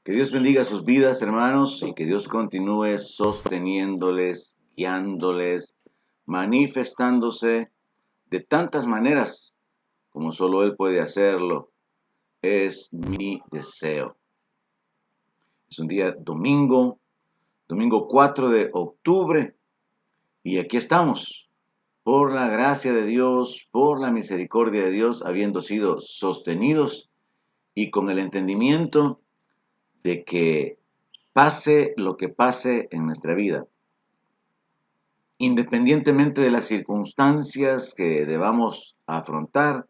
Que Dios bendiga sus vidas, hermanos, y que Dios continúe sosteniéndoles, guiándoles, manifestándose de tantas maneras como solo Él puede hacerlo. Es mi deseo. Es un día domingo 4 de octubre, y aquí estamos, por la gracia de Dios, por la misericordia de Dios, habiendo sido sostenidos y con el entendimiento de que pase lo que pase en nuestra vida, independientemente de las circunstancias que debamos afrontar,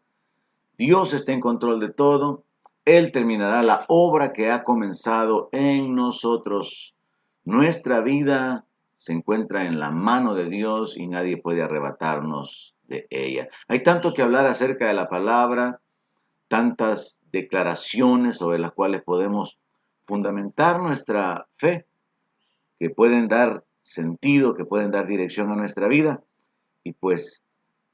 Dios está en control de todo. Él terminará la obra que ha comenzado en nosotros. Nuestra vida se encuentra en la mano de Dios y nadie puede arrebatarnos de ella. Hay tanto que hablar acerca de la palabra, tantas declaraciones sobre las cuales podemos fundamentar nuestra fe, que pueden dar sentido, que pueden dar dirección a nuestra vida. Y pues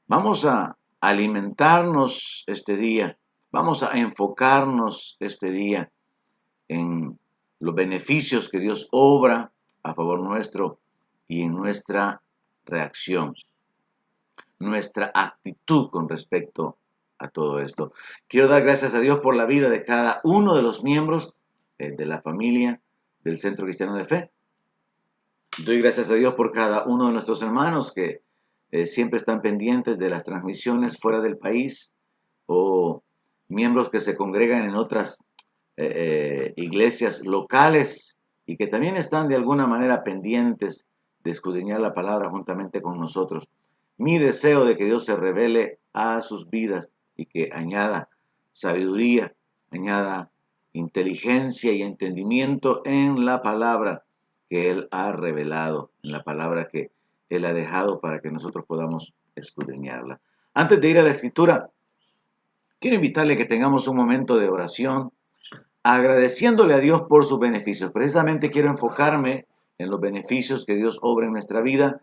vamos a alimentarnos este día, vamos a enfocarnos este día en los beneficios que Dios obra a favor nuestro y en nuestra reacción, nuestra actitud con respecto a todo esto. Quiero dar gracias a Dios por la vida de cada uno de los miembros de la familia del Centro Cristiano de Fe. Doy gracias a Dios por cada uno de nuestros hermanos que siempre están pendientes de las transmisiones fuera del país, o miembros que se congregan en otras iglesias locales y que también están de alguna manera pendientes de escudriñar la palabra juntamente con nosotros. Mi deseo de que Dios se revele a sus vidas y que añada sabiduría, añada inteligencia y entendimiento en la palabra que Él ha revelado, en la palabra que Él ha dejado para que nosotros podamos escudriñarla. Antes de ir a la escritura, quiero invitarle a que tengamos un momento de oración, agradeciéndole a Dios por sus beneficios. Precisamente quiero enfocarme en los beneficios que Dios obra en nuestra vida.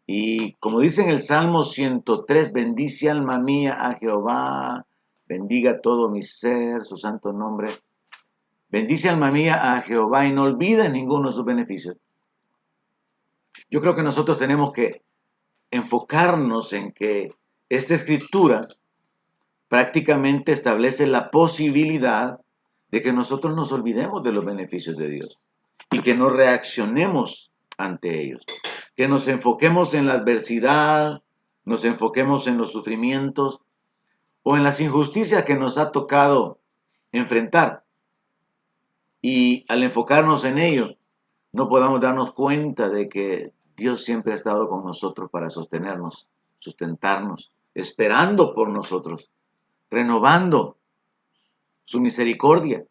Y como dice en el Salmo 103, bendice alma mía a Jehová, bendiga todo mi ser, su santo nombre. Bendice alma mía a Jehová y no olvides ninguno de sus beneficios. Yo creo que nosotros tenemos que enfocarnos en que esta escritura prácticamente establece la posibilidad de que nosotros nos olvidemos de los beneficios de Dios y que no reaccionemos ante ellos, que nos enfoquemos en la adversidad, nos enfoquemos en los sufrimientos o en las injusticias que nos ha tocado enfrentar, y al enfocarnos en ello no podamos darnos cuenta de que Dios siempre ha estado con nosotros para sostenernos, sustentarnos, esperando por nosotros, renovando su misericordia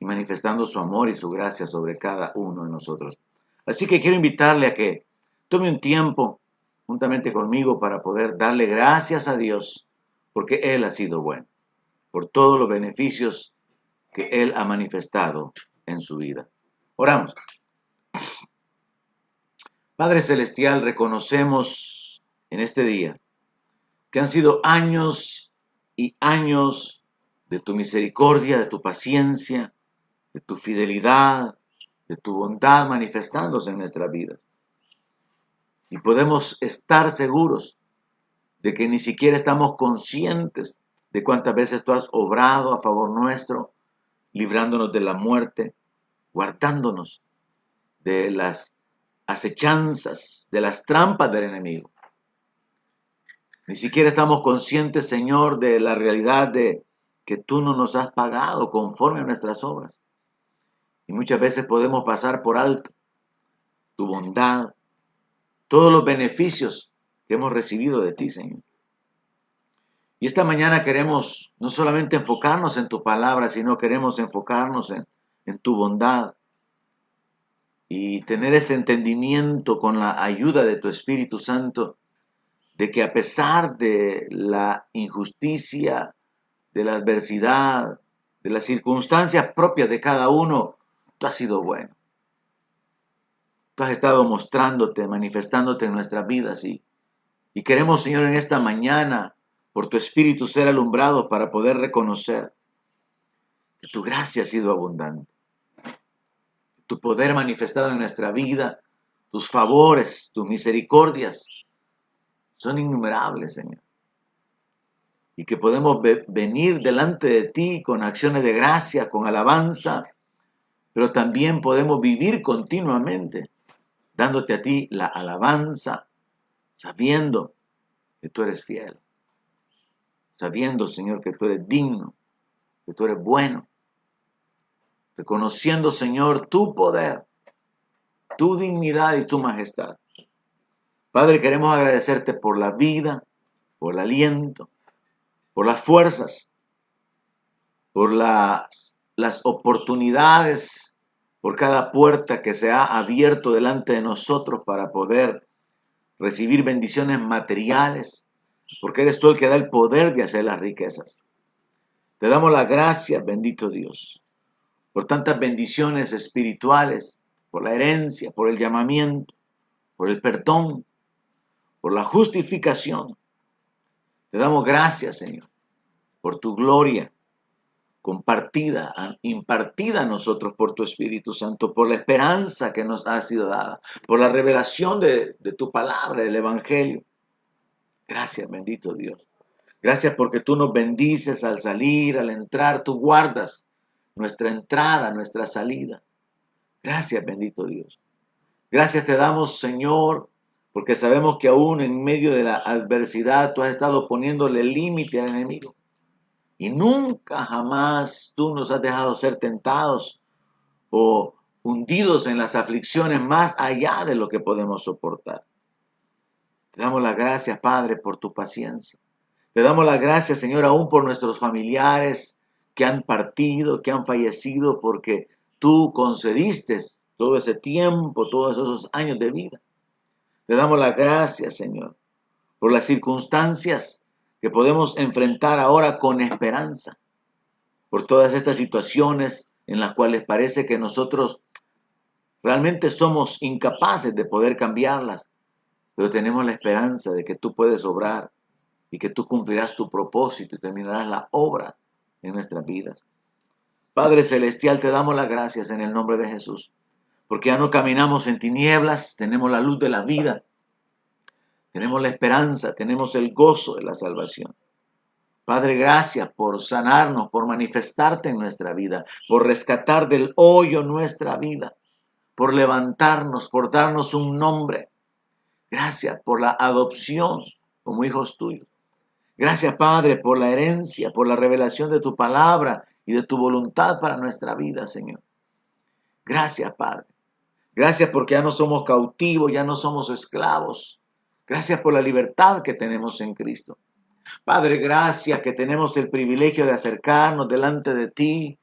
y manifestando su amor y su gracia sobre cada uno de nosotros. Así que quiero invitarle a que tome un tiempo juntamente conmigo para poder darle gracias a Dios, porque Él ha sido bueno, por todos los beneficios que Él ha manifestado en su vida. Oramos. Padre Celestial, reconocemos en este día que han sido años y años de tu misericordia, de tu paciencia, de tu fidelidad, de tu bondad manifestándose en nuestras vidas. Y podemos estar seguros de que ni siquiera estamos conscientes de cuántas veces tú has obrado a favor nuestro, librándonos de la muerte, guardándonos de las acechanzas, de las trampas del enemigo. Ni siquiera estamos conscientes, Señor, de la realidad de que tú no nos has pagado conforme a nuestras obras. Y muchas veces podemos pasar por alto tu bondad, todos los beneficios que hemos recibido de ti, Señor. Y esta mañana queremos no solamente enfocarnos en tu palabra, sino queremos enfocarnos en tu bondad y tener ese entendimiento con la ayuda de tu Espíritu Santo, de que a pesar de la injusticia, de la adversidad, de las circunstancias propias de cada uno, tú has sido bueno. Tú has estado mostrándote, manifestándote en nuestras vidas, y queremos, Señor, en esta mañana, por tu Espíritu, ser alumbrados para poder reconocer que tu gracia ha sido abundante, tu poder manifestado en nuestra vida, tus favores, tus misericordias, son innumerables, Señor. Y que podemos venir delante de ti con acciones de gracia, con alabanza, pero también podemos vivir continuamente dándote a ti la alabanza, sabiendo que tú eres fiel, sabiendo, Señor, que tú eres digno, que tú eres bueno, reconociendo, Señor, tu poder, tu dignidad y tu majestad. Padre, queremos agradecerte por la vida, por el aliento, por las fuerzas, por las oportunidades, por cada puerta que se ha abierto delante de nosotros para poder recibir bendiciones materiales, porque eres tú el que da el poder de hacer las riquezas. Te damos las gracias, bendito Dios, por tantas bendiciones espirituales, por la herencia, por el llamamiento, por el perdón, por la justificación. Te damos gracias, Señor, por tu gloria compartida, impartida a nosotros por tu Espíritu Santo, por la esperanza que nos ha sido dada, por la revelación de tu palabra, del Evangelio. Gracias, bendito Dios. Gracias porque tú nos bendices al salir, al entrar, tú guardas nuestra entrada, nuestra salida. Gracias, bendito Dios. Gracias te damos, Señor, porque sabemos que aún en medio de la adversidad tú has estado poniéndole límite al enemigo. Y nunca jamás tú nos has dejado ser tentados o hundidos en las aflicciones más allá de lo que podemos soportar. Te damos las gracias, Padre, por tu paciencia. Te damos las gracias, Señor, aún por nuestros familiares que han partido, que han fallecido, porque tú concediste todo ese tiempo, todos esos años de vida. Te damos las gracias, Señor, por las circunstancias que podemos enfrentar ahora con esperanza, por todas estas situaciones en las cuales parece que nosotros realmente somos incapaces de poder cambiarlas, pero tenemos la esperanza de que tú puedes obrar y que tú cumplirás tu propósito y terminarás la obra en nuestras vidas. Padre Celestial, te damos las gracias en el nombre de Jesús, porque ya no caminamos en tinieblas, tenemos la luz de la vida, tenemos la esperanza, tenemos el gozo de la salvación. Padre, gracias por sanarnos, por manifestarte en nuestra vida, por rescatar del hoyo nuestra vida, por levantarnos, por darnos un nombre. Gracias por la adopción como hijos tuyos. Gracias, Padre, por la herencia, por la revelación de tu palabra y de tu voluntad para nuestra vida, Señor. Gracias, Padre. Gracias porque ya no somos cautivos, ya no somos esclavos. Gracias por la libertad que tenemos en Cristo. Padre, gracias que tenemos el privilegio de acercarnos delante de ti,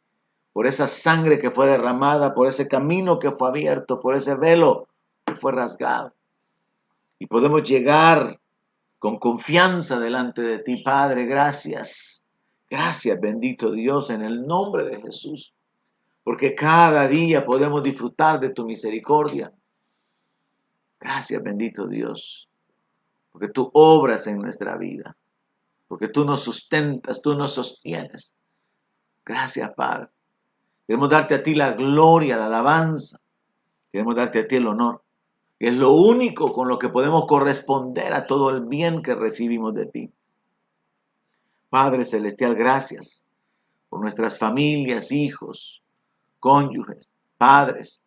por esa sangre que fue derramada, por ese camino que fue abierto, por ese velo que fue rasgado. Y podemos llegar con confianza delante de ti, Padre. Gracias. Gracias, bendito Dios, en el nombre de Jesús. Porque cada día podemos disfrutar de tu misericordia. Gracias, bendito Dios. Porque tú obras en nuestra vida. Porque tú nos sustentas, tú nos sostienes. Gracias, Padre. Queremos darte a ti la gloria, la alabanza. Queremos darte a ti el honor. Es lo único con lo que podemos corresponder a todo el bien que recibimos de ti. Padre Celestial, gracias por nuestras familias, hijos, cónyuges, padres.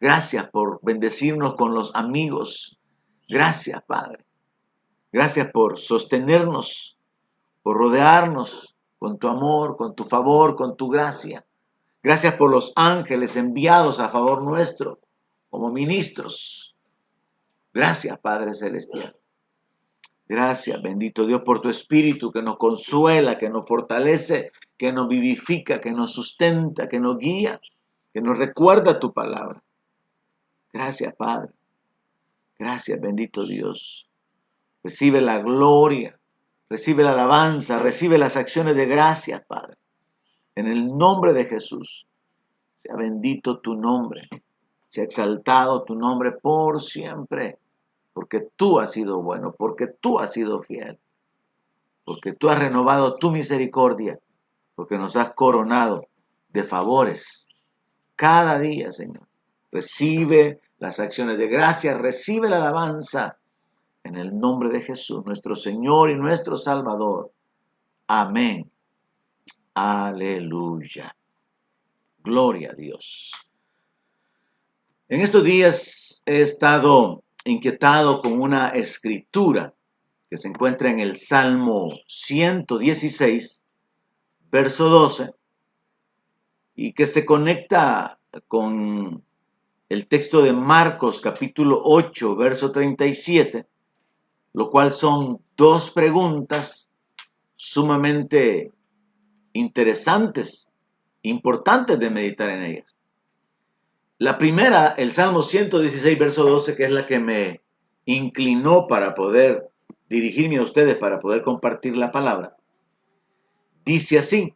Gracias por bendecirnos con los amigos. Gracias, Padre. Gracias por sostenernos, por rodearnos con tu amor, con tu favor, con tu gracia. Gracias por los ángeles enviados a favor nuestro como ministros. Gracias, Padre Celestial. Gracias, bendito Dios, por tu Espíritu que nos consuela, que nos fortalece, que nos vivifica, que nos sustenta, que nos guía, que nos recuerda tu palabra. Gracias, Padre. Gracias, bendito Dios. Recibe la gloria, recibe la alabanza, recibe las acciones de gracias, Padre. En el nombre de Jesús, sea bendito tu nombre, sea exaltado tu nombre por siempre, porque tú has sido bueno, porque tú has sido fiel, porque tú has renovado tu misericordia, porque nos has coronado de favores cada día, Señor. Recibe las acciones de gracia, recibe la alabanza en el nombre de Jesús, nuestro Señor y nuestro Salvador. Amén. Aleluya. Gloria a Dios. En estos días he estado inquietado con una escritura que se encuentra en el Salmo 116, verso 12, y que se conecta con el texto de Marcos capítulo 8, verso 37, lo cual son dos preguntas sumamente interesantes, importantes de meditar en ellas. La primera, el Salmo 116, verso 12, que es la que me inclinó para poder dirigirme a ustedes, para poder compartir la palabra, dice así: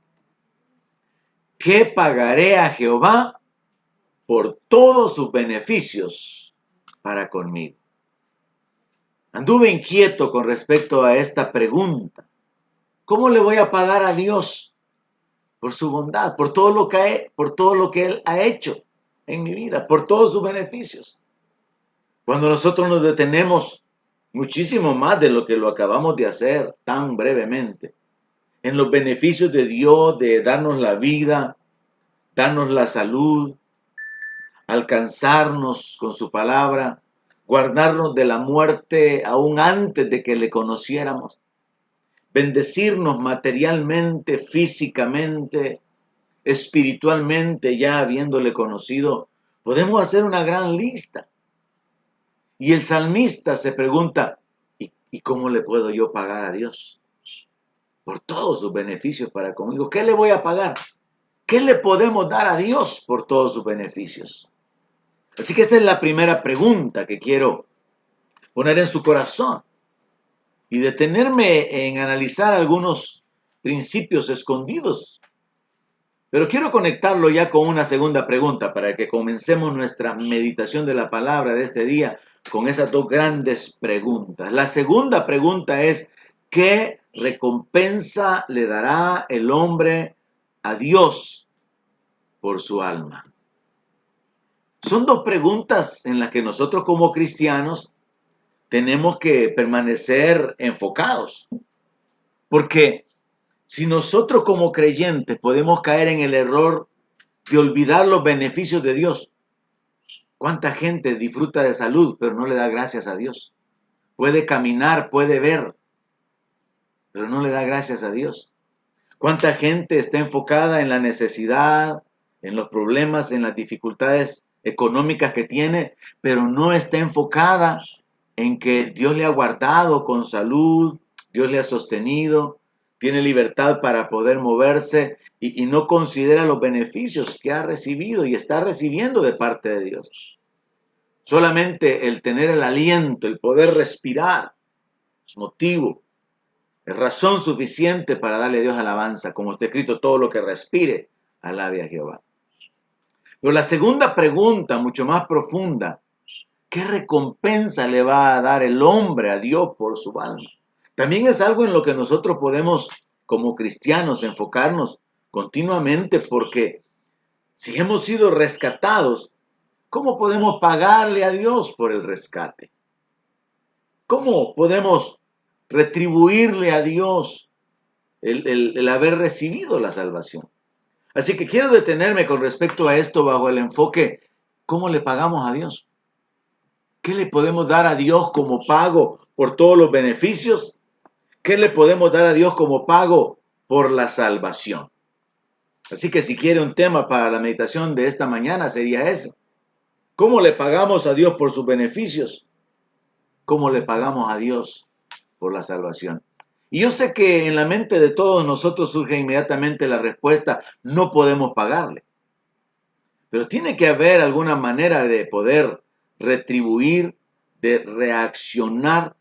¿qué pagaré a Jehová por todos sus beneficios para conmigo? Anduve inquieto con respecto a esta pregunta. ¿Cómo le voy a pagar a Dios por su bondad, por todo lo que Él ha hecho en mi vida, por todos sus beneficios? Cuando nosotros nos detenemos muchísimo más de lo que lo acabamos de hacer tan brevemente, en los beneficios de Dios, de darnos la vida, darnos la salud, alcanzarnos con su palabra, guardarnos de la muerte aún antes de que le conociéramos, bendecirnos materialmente, físicamente, espiritualmente, ya habiéndole conocido. Podemos hacer una gran lista. Y el salmista se pregunta, ¿y cómo le puedo yo pagar a Dios por todos sus beneficios para conmigo? ¿Qué le voy a pagar? ¿Qué le podemos dar a Dios por todos sus beneficios? Así que esta es la primera pregunta que quiero poner en su corazón y detenerme en analizar algunos principios escondidos. Pero quiero conectarlo ya con una segunda pregunta para que comencemos nuestra meditación de la palabra de este día con esas dos grandes preguntas. La segunda pregunta es: ¿qué recompensa le dará el hombre a Dios por su alma? Son dos preguntas en las que nosotros como cristianos tenemos que permanecer enfocados. Porque si nosotros como creyentes podemos caer en el error de olvidar los beneficios de Dios, ¿cuánta gente disfruta de salud pero no le da gracias a Dios? Puede caminar, puede ver, pero no le da gracias a Dios. ¿Cuánta gente está enfocada en la necesidad, en los problemas, en las dificultades económicas que tiene, pero no está enfocada en que Dios le ha guardado con salud, Dios le ha sostenido, tiene libertad para poder moverse y no considera los beneficios que ha recibido y está recibiendo de parte de Dios? Solamente el tener el aliento, el poder respirar, es motivo, es razón suficiente para darle a Dios alabanza, como está escrito: todo lo que respire, alabe a Jehová. Pero la segunda pregunta, mucho más profunda: ¿qué recompensa le va a dar el hombre a Dios por su alma? También es algo en lo que nosotros podemos, como cristianos, enfocarnos continuamente, porque si hemos sido rescatados, ¿cómo podemos pagarle a Dios por el rescate? ¿Cómo podemos retribuirle a Dios el haber recibido la salvación? Así que quiero detenerme con respecto a esto bajo el enfoque: ¿cómo le pagamos a Dios? ¿Qué le podemos dar a Dios como pago por todos los beneficios? ¿Qué le podemos dar a Dios como pago por la salvación? Así que si quiere un tema para la meditación de esta mañana sería ese: ¿cómo le pagamos a Dios por sus beneficios? ¿Cómo le pagamos a Dios por la salvación? Y yo sé que en la mente de todos nosotros surge inmediatamente la respuesta: no podemos pagarle. Pero tiene que haber alguna manera de poder retribuir, de reaccionar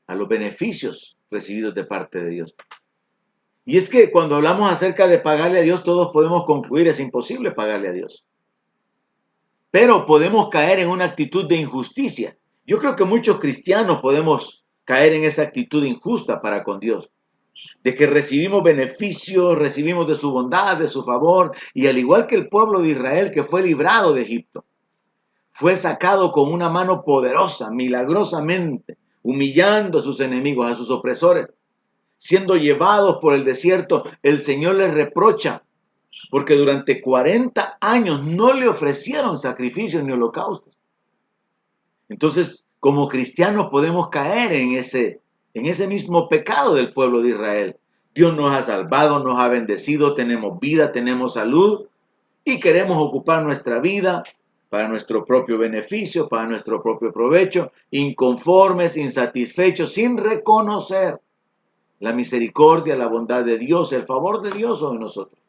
a los beneficios recibidos de parte de Dios. Y es que cuando hablamos acerca de pagarle a Dios, todos podemos concluir: es imposible pagarle a Dios. Pero podemos caer en una actitud de injusticia. Yo creo que muchos cristianos podemos caer en esa actitud injusta para con Dios, de que recibimos beneficios, recibimos de su bondad, de su favor, y al igual que el pueblo de Israel que fue librado de Egipto, fue sacado con una mano poderosa, milagrosamente, humillando a sus enemigos, a sus opresores. Siendo llevados por el desierto, el Señor les reprocha porque durante 40 años no le ofrecieron sacrificios ni holocaustos. Entonces, como cristianos podemos caer en ese mismo pecado del pueblo de Israel. Dios nos ha salvado, nos ha bendecido, tenemos vida, tenemos salud y queremos ocupar nuestra vida para nuestro propio beneficio, para nuestro propio provecho, inconformes, insatisfechos, sin reconocer la misericordia, la bondad de Dios, el favor de Dios sobre nosotros.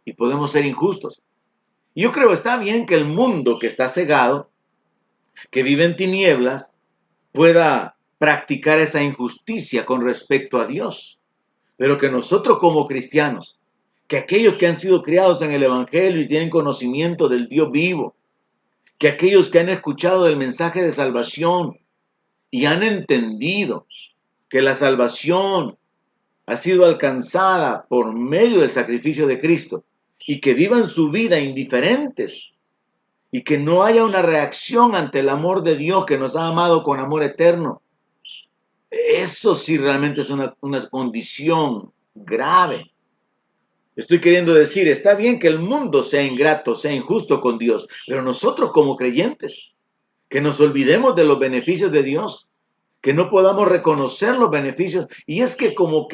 Y podemos ser injustos. Yo creo está bien que el mundo que está cegado, que vive en tinieblas, pueda practicar esa injusticia con respecto a Dios. Pero que nosotros como cristianos, que aquellos que han sido criados en el Evangelio y tienen conocimiento del Dios vivo, que aquellos que han escuchado el mensaje de salvación y han entendido que la salvación ha sido alcanzada por medio del sacrificio de Cristo y que vivan su vida indiferentes y que no haya una reacción ante el amor de Dios que nos ha amado con amor eterno. Eso sí realmente es una condición grave. Estoy queriendo decir, está bien que el mundo sea ingrato, sea injusto con Dios, pero nosotros como creyentes, que nos olvidemos de los beneficios de Dios, que no podamos reconocer los beneficios. Y es que como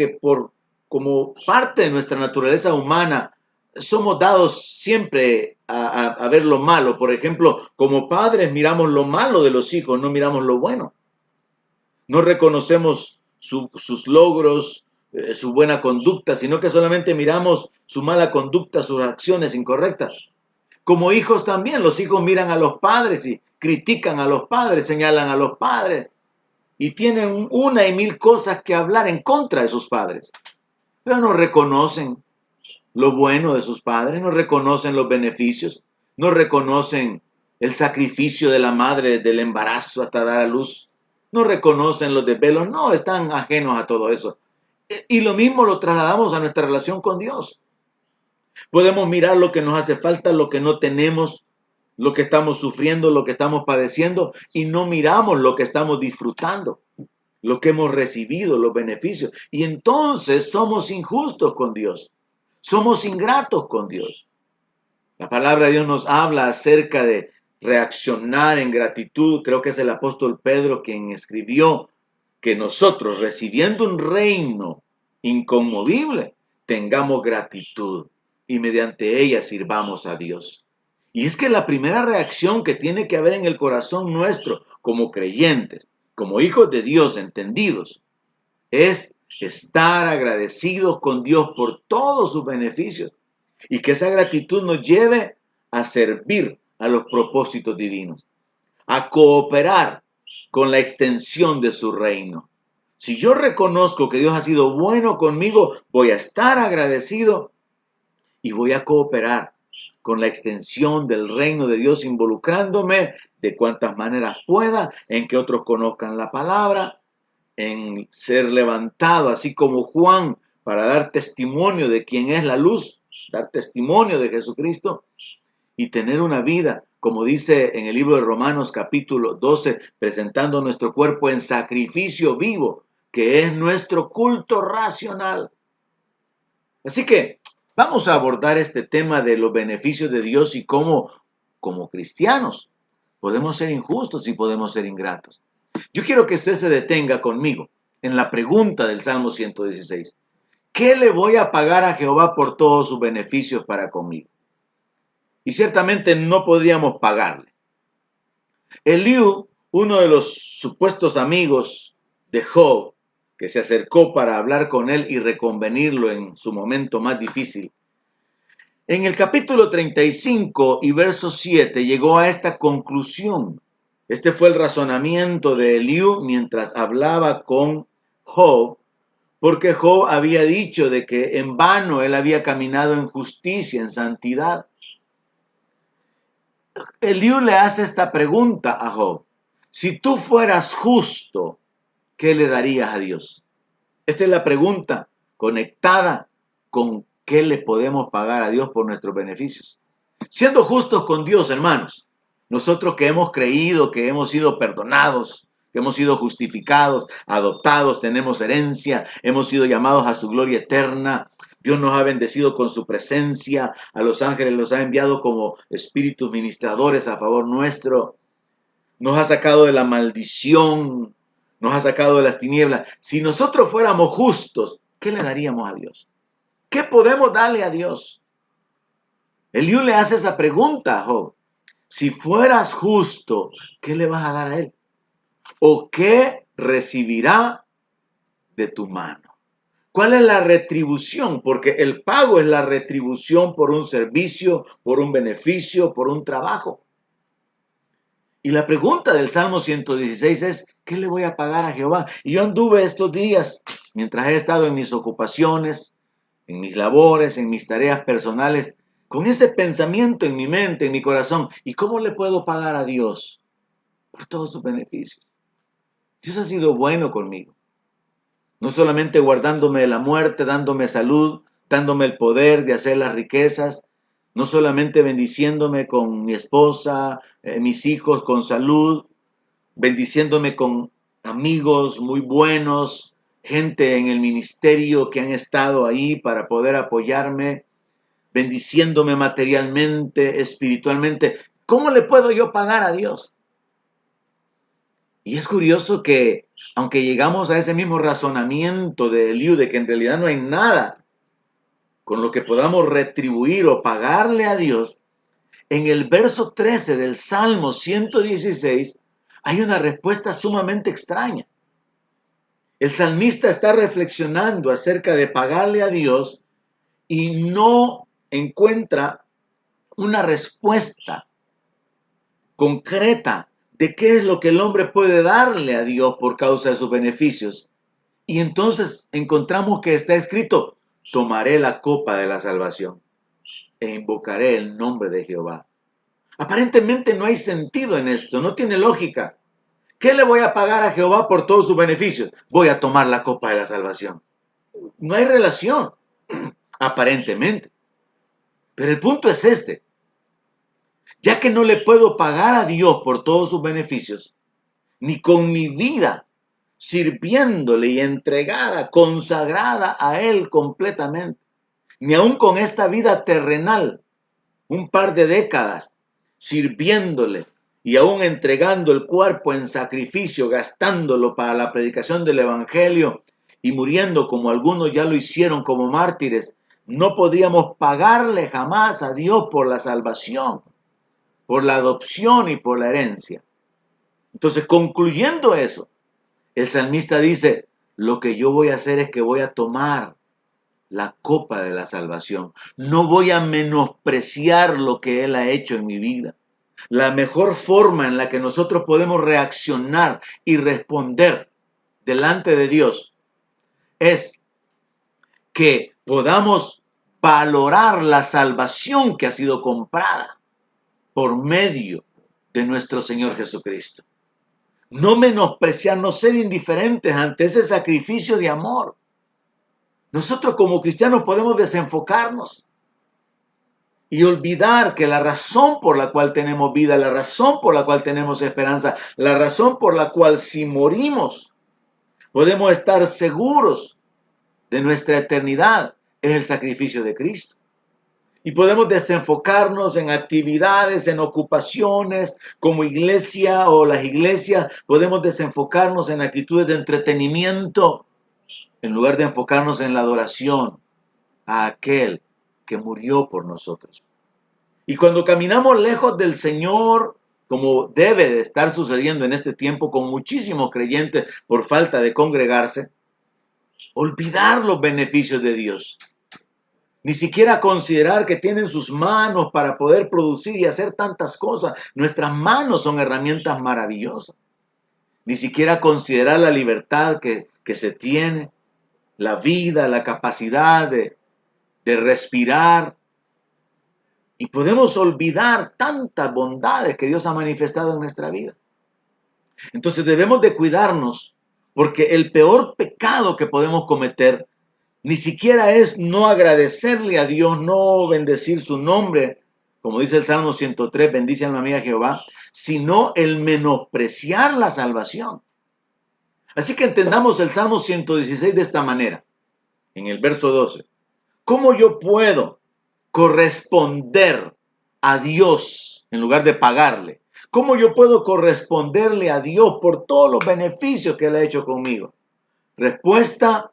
parte de nuestra naturaleza humana, somos dados siempre a ver lo malo. Por ejemplo, como padres miramos lo malo de los hijos, no miramos lo bueno. No reconocemos sus logros, su buena conducta, sino que solamente miramos su mala conducta, sus acciones incorrectas. Como hijos también, los hijos miran a los padres y critican a los padres, señalan a los padres y tienen una y mil cosas que hablar en contra de sus padres. Pero no reconocen lo bueno de sus padres, no reconocen los beneficios, no reconocen el sacrificio de la madre desde el embarazo hasta dar a luz, no reconocen los desvelos, no, están ajenos a todo eso. Y lo mismo lo trasladamos a nuestra relación con Dios. Podemos mirar lo que nos hace falta, lo que no tenemos, lo que estamos sufriendo, lo que estamos padeciendo, y no miramos lo que estamos disfrutando, lo que hemos recibido, los beneficios. Y entonces somos injustos con Dios. Somos ingratos con Dios. La palabra de Dios nos habla acerca de reaccionar en gratitud. Creo que es el apóstol Pedro quien escribió que nosotros, recibiendo un reino inconmovible, tengamos gratitud y mediante ella sirvamos a Dios. Y es que la primera reacción que tiene que haber en el corazón nuestro como creyentes, como hijos de Dios entendidos, es estar agradecidos con Dios por todos sus beneficios y que esa gratitud nos lleve a servir a los propósitos divinos, a cooperar con la extensión de su reino. Si yo reconozco que Dios ha sido bueno conmigo, voy a estar agradecido y voy a cooperar con la extensión del reino de Dios, involucrándome de cuantas maneras pueda en que otros conozcan la palabra, en ser levantado, así como Juan, para dar testimonio de quién es la luz, dar testimonio de Jesucristo y tener una vida, como dice en el libro de Romanos capítulo 12, presentando nuestro cuerpo en sacrificio vivo, que es nuestro culto racional. Así que vamos a abordar este tema de los beneficios de Dios y cómo, como cristianos, podemos ser injustos y podemos ser ingratos. Yo quiero que usted se detenga conmigo en la pregunta del Salmo 116. ¿Qué le voy a pagar a Jehová por todos sus beneficios para conmigo? Y ciertamente no podríamos pagarle. Eliú, uno de los supuestos amigos de Job, que se acercó para hablar con él y reconvenirlo en su momento más difícil, en el capítulo 35 y verso 7 llegó a esta conclusión. Este fue el razonamiento de Eliú mientras hablaba con Job, porque Job había dicho de que en vano él había caminado en justicia, en santidad. Eliú le hace esta pregunta a Job: si tú fueras justo, ¿qué le darías a Dios? Esta es la pregunta conectada con qué le podemos pagar a Dios por nuestros beneficios. Siendo justos con Dios, hermanos, Nosotros que hemos creído, que hemos sido perdonados, que hemos sido justificados, adoptados, tenemos herencia, hemos sido llamados a su gloria eterna. Dios nos ha bendecido con su presencia, a los ángeles los ha enviado como espíritus ministradores a favor nuestro. Nos ha sacado de la maldición, nos ha sacado de las tinieblas. Si nosotros fuéramos justos, ¿qué le daríamos a Dios? ¿Qué podemos darle a Dios? Eliú le hace esa pregunta a Job. Si fueras justo, ¿qué le vas a dar a él? ¿O qué recibirá de tu mano? ¿Cuál es la retribución? Porque el pago es la retribución por un servicio, por un beneficio, por un trabajo. Y la pregunta del Salmo 116 es, ¿qué le voy a pagar a Jehová? Y yo anduve estos días, mientras he estado en mis ocupaciones, en mis labores, en mis tareas personales, con ese pensamiento en mi mente, en mi corazón. ¿Y cómo le puedo pagar a Dios por todos sus beneficios? Dios ha sido bueno conmigo. No solamente guardándome de la muerte, dándome salud, dándome el poder de hacer las riquezas, no solamente bendiciéndome con mi esposa, mis hijos con salud, bendiciéndome con amigos muy buenos, gente en el ministerio que han estado ahí para poder apoyarme, bendiciéndome materialmente, espiritualmente. ¿Cómo le puedo yo pagar a Dios? Y es curioso que, aunque llegamos a ese mismo razonamiento de Eliú, de que en realidad no hay nada con lo que podamos retribuir o pagarle a Dios, en el verso 13 del Salmo 116 hay una respuesta sumamente extraña. El salmista está reflexionando acerca de pagarle a Dios y no encuentra una respuesta concreta de qué es lo que el hombre puede darle a Dios por causa de sus beneficios. Y entonces encontramos que está escrito, tomaré la copa de la salvación e invocaré el nombre de Jehová. Aparentemente no hay sentido en esto, no tiene lógica. ¿Qué le voy a pagar a Jehová por todos sus beneficios? Voy a tomar la copa de la salvación. No hay relación, aparentemente. Pero el punto es este. Ya que no le puedo pagar a Dios por todos sus beneficios, ni con mi vida sirviéndole y entregada, consagrada a Él completamente, ni aún con esta vida terrenal, un par de décadas, sirviéndole y aún entregando el cuerpo en sacrificio, gastándolo para la predicación del Evangelio y muriendo como algunos ya lo hicieron como mártires, no podríamos pagarle jamás a Dios por la salvación, por la adopción y por la herencia. Entonces, concluyendo eso, el salmista dice, lo que yo voy a hacer es que voy a tomar la copa de la salvación. No voy a menospreciar lo que Él ha hecho en mi vida. La mejor forma en la que nosotros podemos reaccionar y responder delante de Dios es que podamos valorar la salvación que ha sido comprada por medio de nuestro Señor Jesucristo. No menospreciar, no ser indiferentes ante ese sacrificio de amor. Nosotros como cristianos podemos desenfocarnos y olvidar que la razón por la cual tenemos vida, la razón por la cual tenemos esperanza, la razón por la cual si morimos podemos estar seguros de nuestra eternidad es el sacrificio de Cristo. Y podemos desenfocarnos en actividades, en ocupaciones, como iglesia o las iglesias, podemos desenfocarnos en actitudes de entretenimiento, en lugar de enfocarnos en la adoración a aquel que murió por nosotros. Y cuando caminamos lejos del Señor, como debe de estar sucediendo en este tiempo con muchísimos creyentes por falta de congregarse, olvidar los beneficios de Dios. Ni siquiera considerar que tienen sus manos para poder producir y hacer tantas cosas. Nuestras manos son herramientas maravillosas. Ni siquiera considerar la libertad que se tiene, la vida, la capacidad de respirar. Y podemos olvidar tantas bondades que Dios ha manifestado en nuestra vida. Entonces debemos de cuidarnos, porque el peor pecado que podemos cometer ni siquiera es no agradecerle a Dios, no bendecir su nombre, como dice el Salmo 103, bendice alma mía Jehová, sino el menospreciar la salvación. Así que entendamos el Salmo 116 de esta manera, en el verso 12. ¿Cómo yo puedo corresponder a Dios en lugar de pagarle? ¿Cómo yo puedo corresponderle a Dios por todos los beneficios que Él ha hecho conmigo? Respuesta: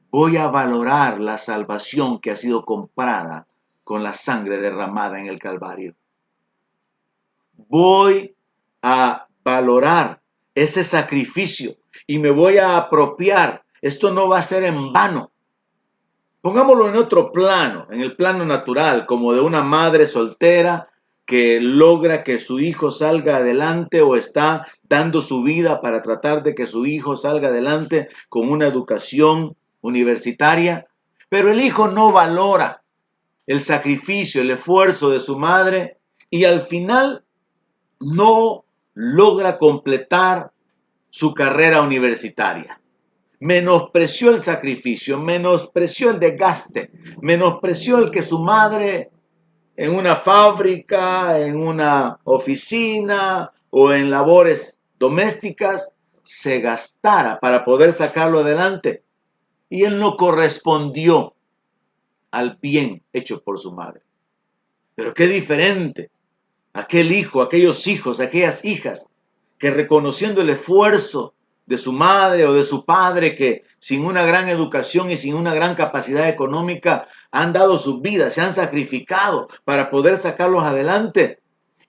voy a valorar la salvación que ha sido comprada con la sangre derramada en el Calvario. Voy a valorar ese sacrificio y me voy a apropiar. Esto no va a ser en vano. Pongámoslo en otro plano, en el plano natural, como de una madre soltera que logra que su hijo salga adelante o está dando su vida para tratar de que su hijo salga adelante con una educación universitaria, pero el hijo no valora el sacrificio, el esfuerzo de su madre y al final no logra completar su carrera universitaria. Menospreció el sacrificio, menospreció el desgaste, menospreció el que su madre en una fábrica, en una oficina o en labores domésticas se gastara para poder sacarlo adelante. Y él no correspondió al bien hecho por su madre. Pero qué diferente aquel hijo, aquellos hijos, aquellas hijas que reconociendo el esfuerzo de su madre o de su padre, que sin una gran educación y sin una gran capacidad económica han dado sus vidas, se han sacrificado para poder sacarlos adelante.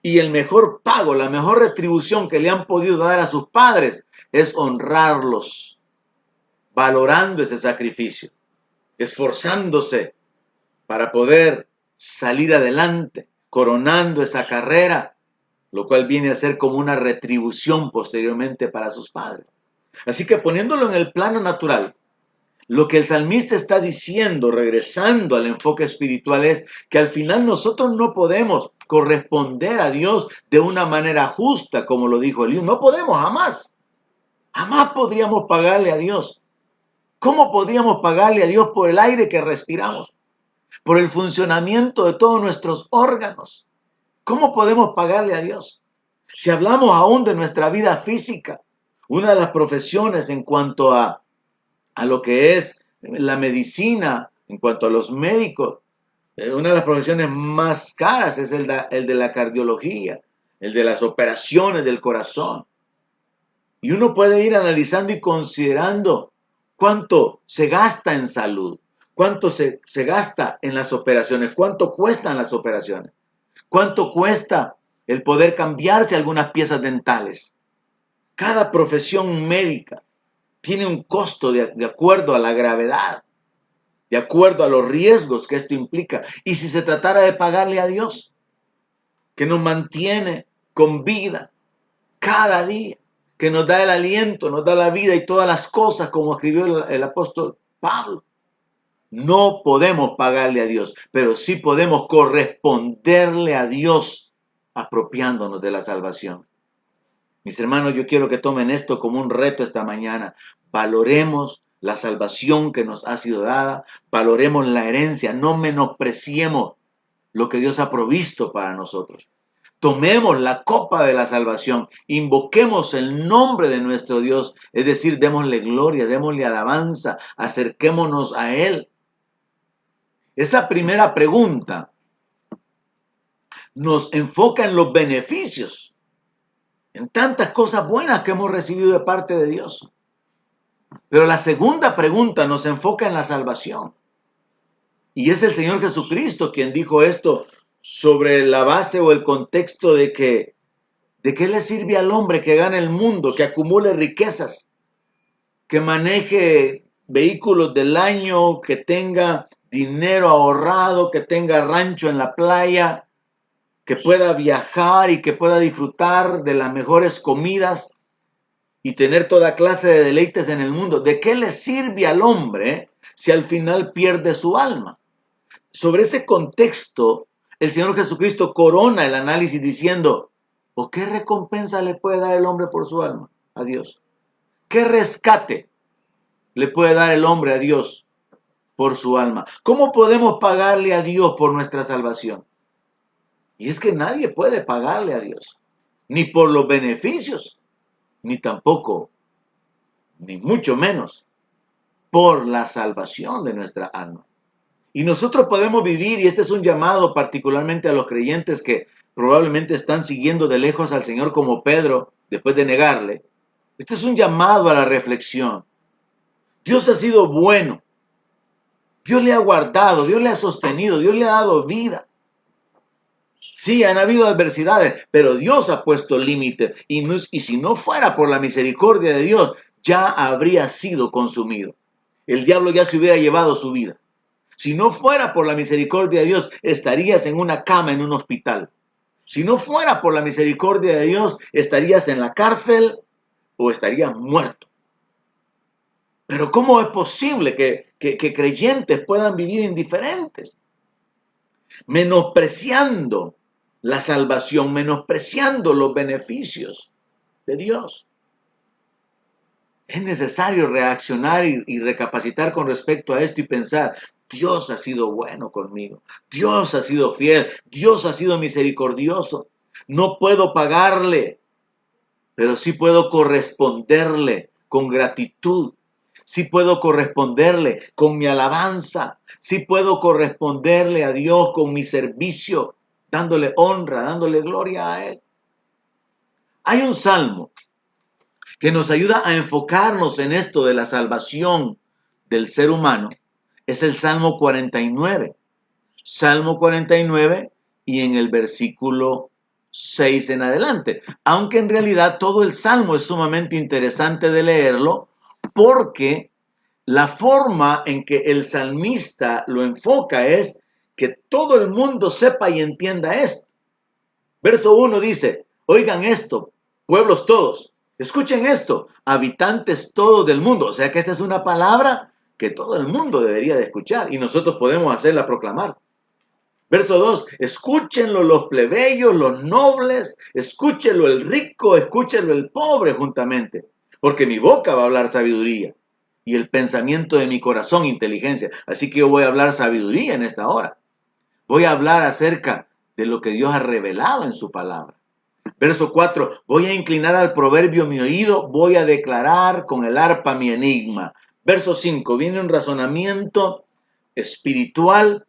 Y el mejor pago, la mejor retribución que le han podido dar a sus padres es honrarlos, valorando ese sacrificio, esforzándose para poder salir adelante, coronando esa carrera, lo cual viene a ser como una retribución posteriormente para sus padres. Así que poniéndolo en el plano natural, lo que el salmista está diciendo, regresando al enfoque espiritual, es que al final nosotros no podemos corresponder a Dios de una manera justa, como lo dijo Eliú. No podemos, jamás. Jamás podríamos pagarle a Dios. ¿Cómo podríamos pagarle a Dios por el aire que respiramos? Por el funcionamiento de todos nuestros órganos. ¿Cómo podemos pagarle a Dios? Si hablamos aún de nuestra vida física, una de las profesiones en cuanto a lo que es la medicina, en cuanto a los médicos, una de las profesiones más caras es el de la cardiología, el de las operaciones del corazón. Y uno puede ir analizando y considerando cuánto se gasta en salud, cuánto se gasta en las operaciones, cuánto cuestan las operaciones, cuánto cuesta el poder cambiarse algunas piezas dentales. Cada profesión médica tiene un costo de acuerdo a la gravedad, de acuerdo a los riesgos que esto implica. Y si se tratara de pagarle a Dios, que nos mantiene con vida cada día, que nos da el aliento, nos da la vida y todas las cosas, como escribió el apóstol Pablo, no podemos pagarle a Dios, pero sí podemos corresponderle a Dios apropiándonos de la salvación. Mis hermanos, yo quiero que tomen esto como un reto esta mañana. Valoremos la salvación que nos ha sido dada, valoremos la herencia, no menospreciemos lo que Dios ha provisto para nosotros. Tomemos la copa de la salvación, invoquemos el nombre de nuestro Dios, es decir, démosle gloria, démosle alabanza, acerquémonos a Él. Esa primera pregunta nos enfoca en los beneficios, en tantas cosas buenas que hemos recibido de parte de Dios. Pero la segunda pregunta nos enfoca en la salvación. Y es el Señor Jesucristo quien dijo esto sobre la base o el contexto ¿de qué le sirve al hombre que gane el mundo, que acumule riquezas, que maneje vehículos del año, que tenga dinero ahorrado, que tenga rancho en la playa, que pueda viajar y que pueda disfrutar de las mejores comidas y tener toda clase de deleites en el mundo? ¿De qué le sirve al hombre si al final pierde su alma? Sobre ese contexto, el Señor Jesucristo corona el análisis diciendo: ¿o qué recompensa le puede dar el hombre por su alma a Dios? ¿Qué rescate le puede dar el hombre a Dios por su alma? ¿Cómo podemos pagarle a Dios por nuestra salvación? Y es que nadie puede pagarle a Dios, ni por los beneficios, ni tampoco, ni mucho menos, por la salvación de nuestra alma. Y nosotros podemos vivir, y este es un llamado particularmente a los creyentes que probablemente están siguiendo de lejos al Señor como Pedro, después de negarle. Este es un llamado a la reflexión. Dios ha sido bueno. Dios le ha guardado, Dios le ha sostenido, Dios le ha dado vida. Sí, han habido adversidades, pero Dios ha puesto límites. Y si no fuera por la misericordia de Dios, ya habría sido consumido. El diablo ya se hubiera llevado su vida. Si no fuera por la misericordia de Dios, estarías en una cama en un hospital. Si no fuera por la misericordia de Dios, estarías en la cárcel o estarías muerto. Pero ¿cómo es posible que creyentes puedan vivir indiferentes? Menospreciando la salvación, menospreciando los beneficios de Dios. Es necesario reaccionar y recapacitar con respecto a esto y pensar, Dios ha sido bueno conmigo, Dios ha sido fiel, Dios ha sido misericordioso. No puedo pagarle, pero sí puedo corresponderle con gratitud. Sí puedo corresponderle con mi alabanza. Sí puedo corresponderle a Dios con mi servicio, dándole honra, dándole gloria a Él. Hay un salmo que nos ayuda a enfocarnos en esto de la salvación del ser humano. Es el Salmo 49. Salmo 49 y en el versículo 6 en adelante. Aunque en realidad todo el Salmo es sumamente interesante de leerlo porque la forma en que el salmista lo enfoca es que todo el mundo sepa y entienda esto. Verso 1 dice, oigan esto, pueblos todos, escuchen esto, habitantes todos del mundo. O sea que esta es una palabra que todo el mundo debería de escuchar y nosotros podemos hacerla proclamar. Verso 2, escúchenlo los plebeyos, los nobles, escúchenlo el rico, escúchenlo el pobre juntamente, porque mi boca va a hablar sabiduría y el pensamiento de mi corazón inteligencia. Así que yo voy a hablar sabiduría en esta hora. Voy a hablar acerca de lo que Dios ha revelado en su palabra. Verso 4, voy a inclinar al proverbio mi oído, voy a declarar con el arpa mi enigma. Verso 5, viene un razonamiento espiritual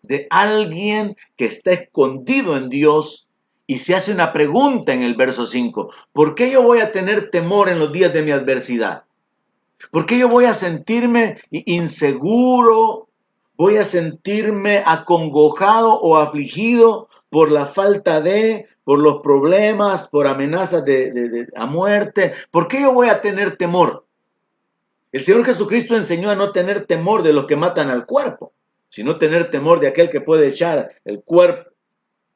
de alguien que está escondido en Dios y se hace una pregunta en el verso 5. ¿Por qué yo voy a tener temor en los días de mi adversidad? ¿Por qué yo voy a sentirme inseguro? ¿Voy a sentirme acongojado o afligido por la falta por los problemas, por amenazas a muerte? ¿Por qué yo voy a tener temor? El Señor Jesucristo enseñó a no tener temor de los que matan al cuerpo, sino tener temor de aquel que puede echar el cuerpo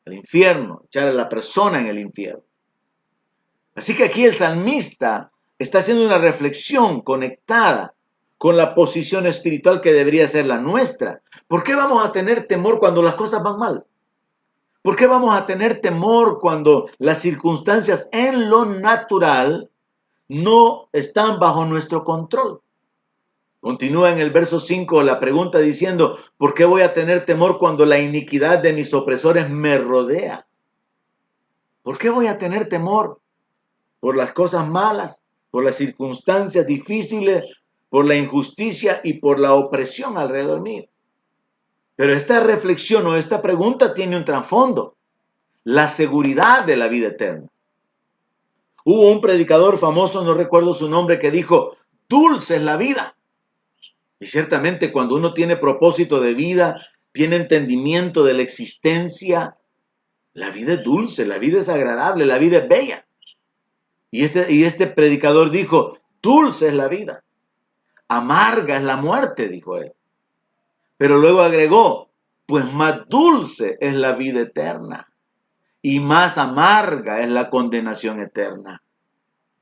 al infierno, echar a la persona en el infierno. Así que aquí el salmista está haciendo una reflexión conectada con la posición espiritual que debería ser la nuestra. ¿Por qué vamos a tener temor cuando las cosas van mal? ¿Por qué vamos a tener temor cuando las circunstancias en lo natural no están bajo nuestro control? Continúa en el verso 5 la pregunta diciendo, ¿por qué voy a tener temor cuando la iniquidad de mis opresores me rodea? ¿Por qué voy a tener temor? Por las cosas malas, por las circunstancias difíciles, por la injusticia y por la opresión alrededor mío. Pero esta reflexión o esta pregunta tiene un trasfondo, la seguridad de la vida eterna. Hubo un predicador famoso, no recuerdo su nombre, que dijo, dulce es la vida. Y ciertamente cuando uno tiene propósito de vida, tiene entendimiento de la existencia, la vida es dulce, la vida es agradable, la vida es bella. Y este predicador dijo, dulce es la vida, amarga es la muerte, dijo él. Pero luego agregó, pues más dulce es la vida eterna y más amarga es la condenación eterna.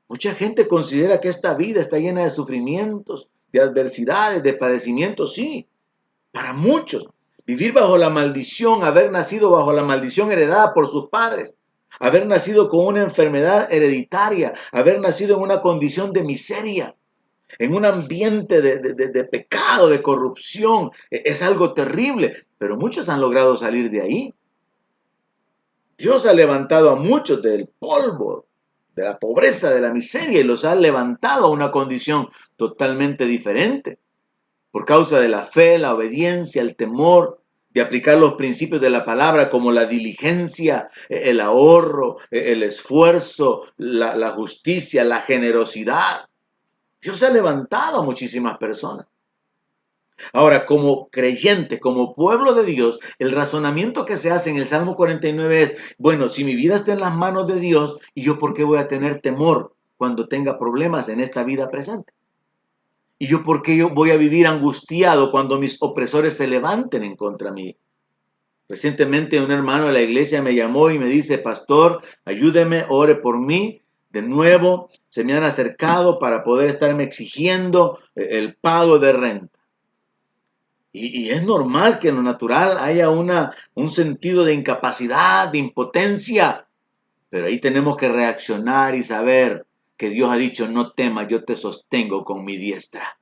Mucha gente considera que esta vida está llena de sufrimientos, de adversidades, de padecimientos, sí. Para muchos, vivir bajo la maldición, haber nacido bajo la maldición heredada por sus padres, haber nacido con una enfermedad hereditaria, haber nacido en una condición de miseria, en un ambiente de pecado, de corrupción, es algo terrible, pero muchos han logrado salir de ahí. Dios ha levantado a muchos del polvo, de la pobreza, de la miseria, y los ha levantado a una condición totalmente diferente, por causa de la fe, la obediencia, el temor, de aplicar los principios de la palabra como la diligencia, el ahorro, el esfuerzo, la justicia, la generosidad. Dios ha levantado a muchísimas personas. Ahora, como creyentes, como pueblo de Dios, el razonamiento que se hace en el Salmo 49 es, bueno, si mi vida está en las manos de Dios, ¿y yo por qué voy a tener temor cuando tenga problemas en esta vida presente? ¿Y yo por qué yo voy a vivir angustiado cuando mis opresores se levanten en contra mí? Recientemente un hermano de la iglesia me llamó y me dice, pastor, ayúdeme, ore por mí. De nuevo, se me han acercado para poder estarme exigiendo el pago de renta. Y es normal que en lo natural haya un sentido de incapacidad, de impotencia, pero ahí tenemos que reaccionar y saber que Dios ha dicho, no temas, yo te sostengo con mi diestra.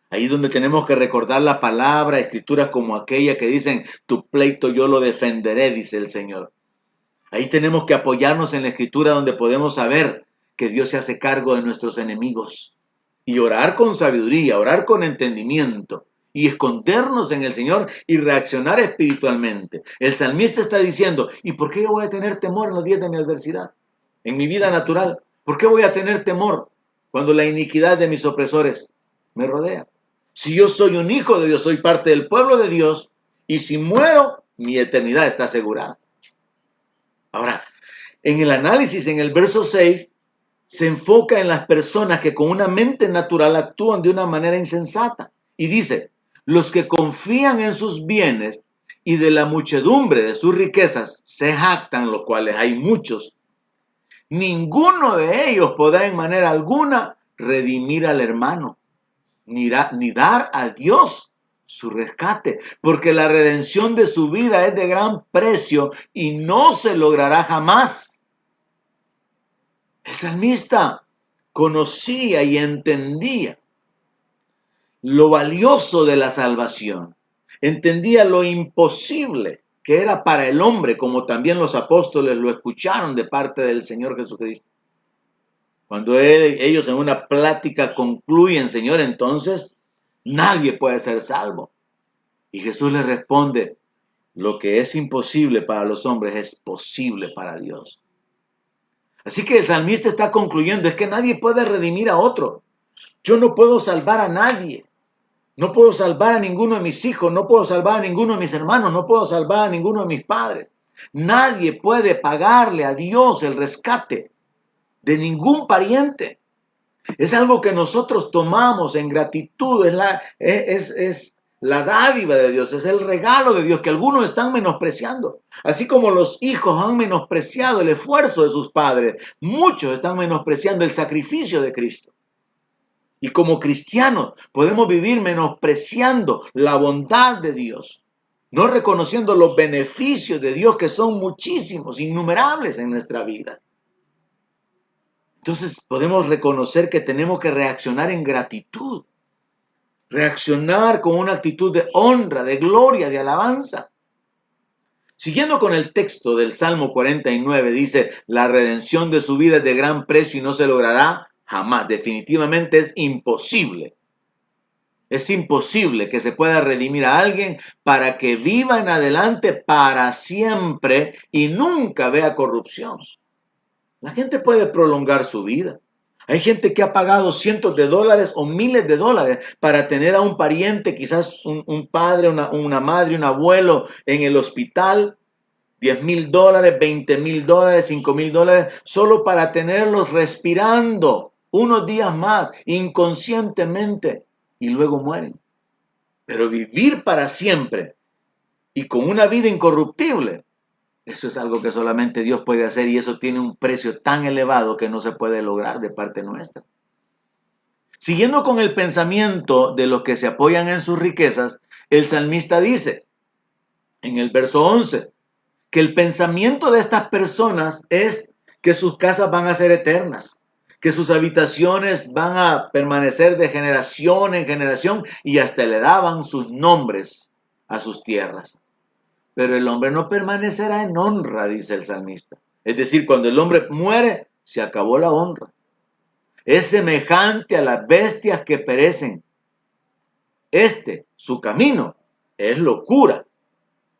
Ahí es donde tenemos que recordar la palabra, escrituras como aquella que dicen, tu pleito yo lo defenderé, dice el Señor. Ahí tenemos que apoyarnos en la escritura donde podemos saber que Dios se hace cargo de nuestros enemigos. Y orar con sabiduría, orar con entendimiento y escondernos en el Señor y reaccionar espiritualmente. El salmista está diciendo, ¿y por qué yo voy a tener temor en los días de mi adversidad? En mi vida natural. ¿Por qué voy a tener temor cuando la iniquidad de mis opresores me rodea? Si yo soy un hijo de Dios, soy parte del pueblo de Dios, y si muero, mi eternidad está asegurada. Ahora, en el análisis, en el verso 6, se enfoca en las personas que con una mente natural actúan de una manera insensata. Y dice, los que confían en sus bienes y de la muchedumbre de sus riquezas se jactan, los cuales hay muchos. Ninguno de ellos podrá en manera alguna redimir al hermano, ni dar a Dios su rescate, porque la redención de su vida es de gran precio y no se logrará jamás. El salmista conocía y entendía lo valioso de la salvación, entendía lo imposible que era para el hombre, como también los apóstoles lo escucharon de parte del Señor Jesucristo. Cuando ellos en una plática concluyen, Señor, entonces nadie puede ser salvo. Y Jesús les responde, lo que es imposible para los hombres es posible para Dios. Así que el salmista está concluyendo, es que nadie puede redimir a otro. Yo no puedo salvar a nadie. No puedo salvar a ninguno de mis hijos, no puedo salvar a ninguno de mis hermanos, no puedo salvar a ninguno de mis padres. Nadie puede pagarle a Dios el rescate de ningún pariente. Es algo que nosotros tomamos en gratitud, es la dádiva de Dios, es el regalo de Dios que algunos están menospreciando. Así como los hijos han menospreciado el esfuerzo de sus padres, muchos están menospreciando el sacrificio de Cristo. Y como cristianos podemos vivir menospreciando la bondad de Dios, no reconociendo los beneficios de Dios que son muchísimos, innumerables en nuestra vida. Entonces podemos reconocer que tenemos que reaccionar en gratitud, reaccionar con una actitud de honra, de gloria, de alabanza. Siguiendo con el texto del Salmo 49, dice, la redención de su vida es de gran precio y no se logrará jamás. Definitivamente es imposible. Es imposible que se pueda redimir a alguien para que viva en adelante para siempre y nunca vea corrupción. La gente puede prolongar su vida. Hay gente que ha pagado cientos de dólares o miles de dólares para tener a un pariente, quizás un padre, una madre, un abuelo en el hospital. $10,000, $20,000, $5,000, solo para tenerlos respirando unos días más inconscientemente y luego mueren. Pero vivir para siempre y con una vida incorruptible, eso es algo que solamente Dios puede hacer y eso tiene un precio tan elevado que no se puede lograr de parte nuestra. Siguiendo con el pensamiento de los que se apoyan en sus riquezas, el salmista dice en el verso 11 que el pensamiento de estas personas es que sus casas van a ser eternas, que sus habitaciones van a permanecer de generación en generación y hasta le daban sus nombres a sus tierras. pero el hombre no permanecerá en honra, dice el salmista. Es decir, cuando el hombre muere, se acabó la honra. Es semejante a las bestias que perecen. Su camino, es locura.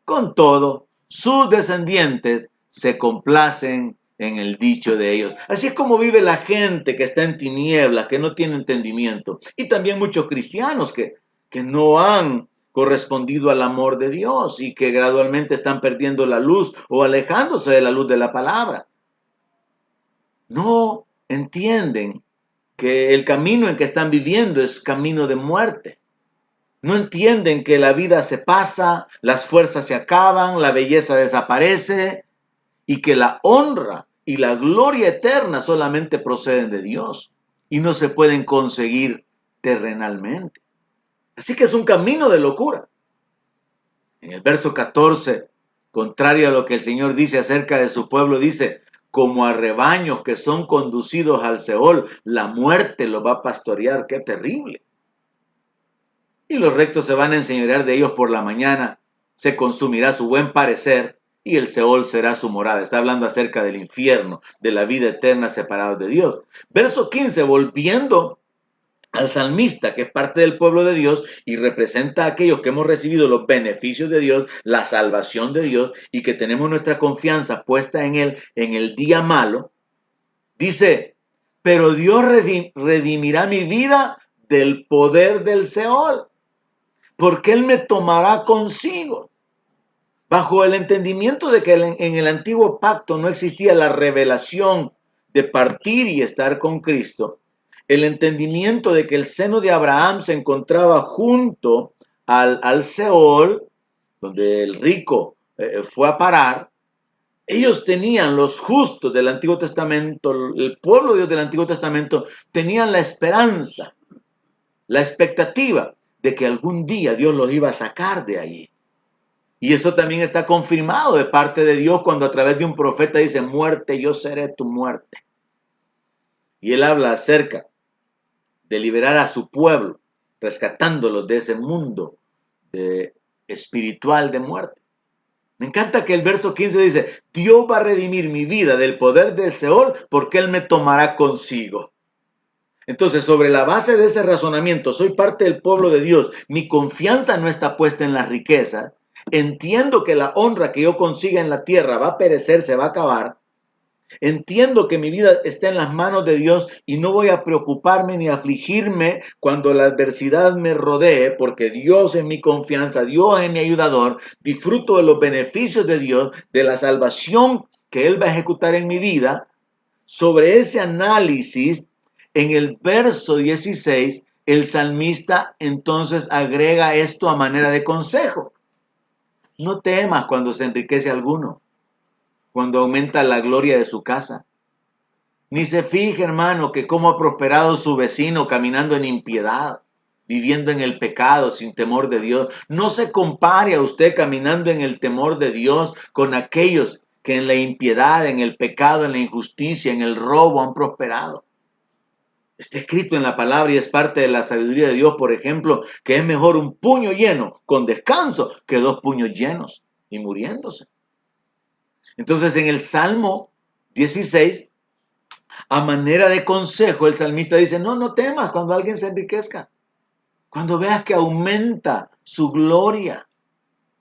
Con todo, sus descendientes se complacen en el dicho de ellos. Así es como vive la gente que está en tinieblas, que no tiene entendimiento. Y también muchos cristianos que no han correspondido al amor de Dios y que gradualmente están perdiendo la luz o alejándose de la luz de la palabra. No entienden que el camino en que están viviendo es camino de muerte. No entienden que la vida se pasa, las fuerzas se acaban, la belleza desaparece y que la honra y la gloria eterna solamente proceden de Dios y no se pueden conseguir terrenalmente. Así que es un camino de locura. En el verso 14, contrario a lo que el Señor dice acerca de su pueblo, dice: como a rebaños que son conducidos al Seol, la muerte los va a pastorear. ¡Qué terrible! Y los rectos se van a enseñorear de ellos por la mañana, se consumirá su buen parecer y el Seol será su morada. Está hablando acerca del infierno, de la vida eterna separados de Dios. Verso 15, volviendo al salmista, que es parte del pueblo de Dios y representa a aquellos que hemos recibido los beneficios de Dios, la salvación de Dios y que tenemos nuestra confianza puesta en Él en el día malo, dice: pero Dios redimirá mi vida del poder del Seol, porque Él me tomará consigo. Bajo el entendimiento de que en el antiguo pacto no existía la revelación de partir y estar con Cristo, el entendimiento de que el seno de Abraham se encontraba junto al Seol, donde el rico fue a parar, ellos tenían, los justos del Antiguo Testamento, el pueblo de Dios del Antiguo Testamento, tenían la esperanza, la expectativa de que algún día Dios los iba a sacar de allí. Y eso también está confirmado de parte de Dios cuando a través de un profeta dice: muerte, yo seré tu muerte. Y él habla acerca de liberar a su pueblo, rescatándolos de ese mundo espiritual de muerte. Me encanta que el verso 15 dice: Dios va a redimir mi vida del poder del Seol porque Él me tomará consigo. Entonces, sobre la base de ese razonamiento, soy parte del pueblo de Dios, mi confianza no está puesta en la riqueza, entiendo que la honra que yo consiga en la tierra va a perecer, se va a acabar. Entiendo que mi vida está en las manos de Dios y no voy a preocuparme ni afligirme cuando la adversidad me rodee, porque Dios es mi confianza, Dios es mi ayudador. Disfruto de los beneficios de Dios, de la salvación que Él va a ejecutar en mi vida. Sobre ese análisis, en el verso 16, el salmista entonces agrega esto a manera de consejo. No temas cuando se enriquece alguno, cuando aumenta la gloria de su casa. Ni se fije, hermano, que cómo ha prosperado su vecino caminando en impiedad, viviendo en el pecado sin temor de Dios. No se compare a usted caminando en el temor de Dios con aquellos que en la impiedad, en el pecado, en la injusticia, en el robo han prosperado. Está escrito en la palabra y es parte de la sabiduría de Dios, por ejemplo, que es mejor un puño lleno con descanso que 2 puños llenos y muriéndose. Entonces, en el Salmo 16, a manera de consejo, el salmista dice: no temas cuando alguien se enriquezca, cuando veas que aumenta su gloria,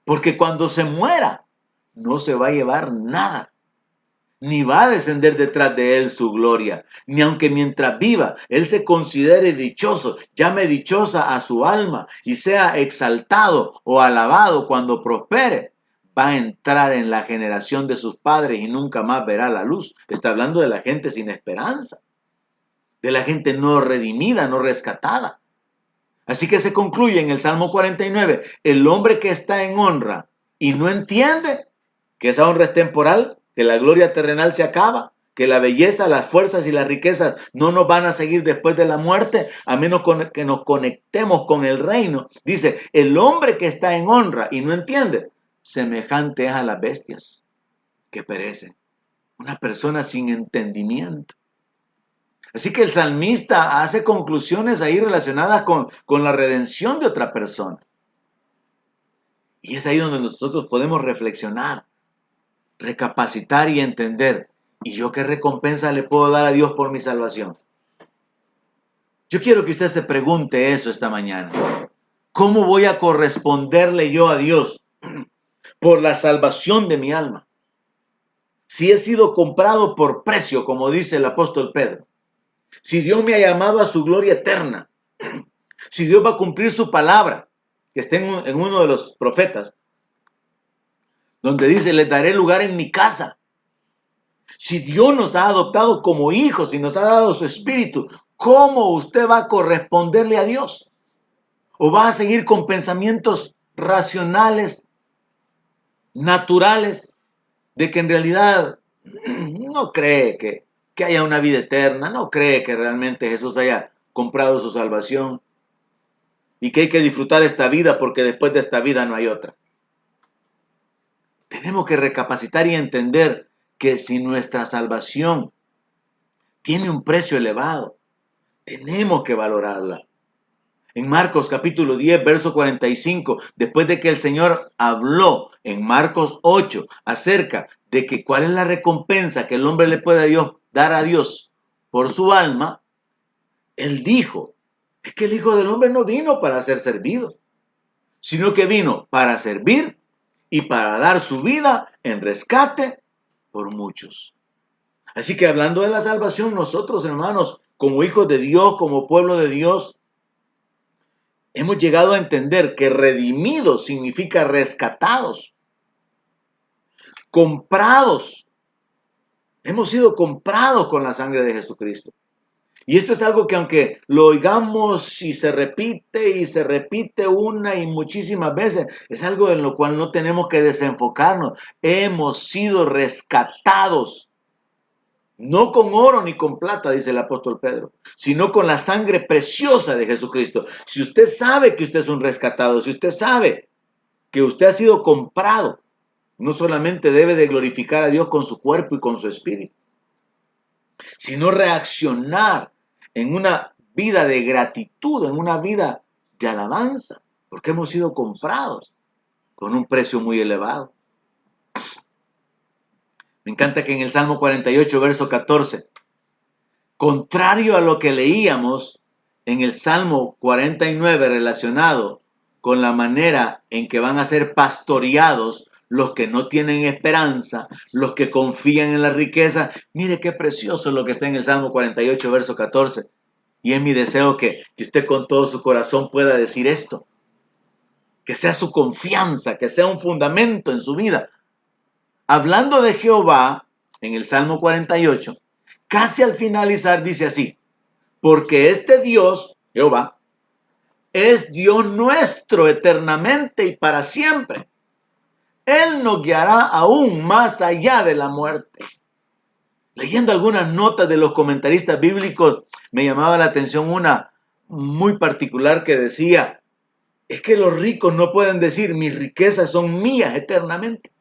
porque cuando se muera, no se va a llevar nada, ni va a descender detrás de él su gloria, ni aunque mientras viva, él se considere dichoso, llame dichosa a su alma y sea exaltado o alabado cuando prospere, va a entrar en la generación de sus padres y nunca más verá la luz. Está hablando de la gente sin esperanza, de la gente no redimida, no rescatada. Así que se concluye en el Salmo 49, el hombre que está en honra y no entiende que esa honra es temporal, que la gloria terrenal se acaba, que la belleza, las fuerzas y las riquezas no nos van a seguir después de la muerte, a menos que nos conectemos con el reino. Dice, el hombre que está en honra y no entiende, semejante es a las bestias que perecen. Una persona sin entendimiento. Así que el salmista hace conclusiones ahí relacionadas con la redención de otra persona. Y es ahí donde nosotros podemos reflexionar, recapacitar y entender. ¿Y yo qué recompensa le puedo dar a Dios por mi salvación? Yo quiero que usted se pregunte eso esta mañana. ¿Cómo voy a corresponderle yo a Dios por la salvación de mi alma? Si he sido comprado por precio, como dice el apóstol Pedro. Si Dios me ha llamado a su gloria eterna. Si Dios va a cumplir su palabra, que está en uno de los profetas, donde dice, les daré lugar en mi casa. Si Dios nos ha adoptado como hijos y nos ha dado su espíritu, ¿cómo usted va a corresponderle a Dios? ¿O va a seguir con pensamientos racionales, naturales, de que en realidad no cree que haya una vida eterna, no cree que realmente Jesús haya comprado su salvación y que hay que disfrutar esta vida porque después de esta vida no hay otra? Tenemos que recapacitar y entender que si nuestra salvación tiene un precio elevado, tenemos que valorarla. En Marcos capítulo 10, verso 45, después de que el Señor habló en Marcos 8 acerca de que cuál es la recompensa que el hombre le puede dar a Dios por su alma, Él dijo, es que el Hijo del Hombre no vino para ser servido, sino que vino para servir y para dar su vida en rescate por muchos. Así que hablando de la salvación, nosotros, hermanos, como hijos de Dios, como pueblo de Dios, hemos llegado a entender que redimidos significa rescatados, comprados. Hemos sido comprados con la sangre de Jesucristo. Y esto es algo que aunque lo oigamos y se repite una y muchísimas veces, es algo en lo cual no tenemos que desenfocarnos. Hemos sido rescatados. No con oro ni con plata, dice el apóstol Pedro, sino con la sangre preciosa de Jesucristo. Si usted sabe que usted es un rescatado, si usted sabe que usted ha sido comprado, no solamente debe de glorificar a Dios con su cuerpo y con su espíritu, sino reaccionar en una vida de gratitud, en una vida de alabanza, porque hemos sido comprados con un precio muy elevado. Me encanta que en el Salmo 48, verso 14, contrario a lo que leíamos en el Salmo 49 relacionado con la manera en que van a ser pastoreados los que no tienen esperanza, los que confían en la riqueza. Mire qué precioso lo que está en el Salmo 48, verso 14. Y es mi deseo que usted con todo su corazón pueda decir esto. Que sea su confianza, que sea un fundamento en su vida. Hablando de Jehová, en el Salmo 48, casi al finalizar dice así, porque este Dios, Jehová, es Dios nuestro eternamente y para siempre. Él nos guiará aún más allá de la muerte. Leyendo algunas notas de los comentaristas bíblicos, me llamaba la atención una muy particular que decía, es que los ricos no pueden decir, mis riquezas son mías eternamente.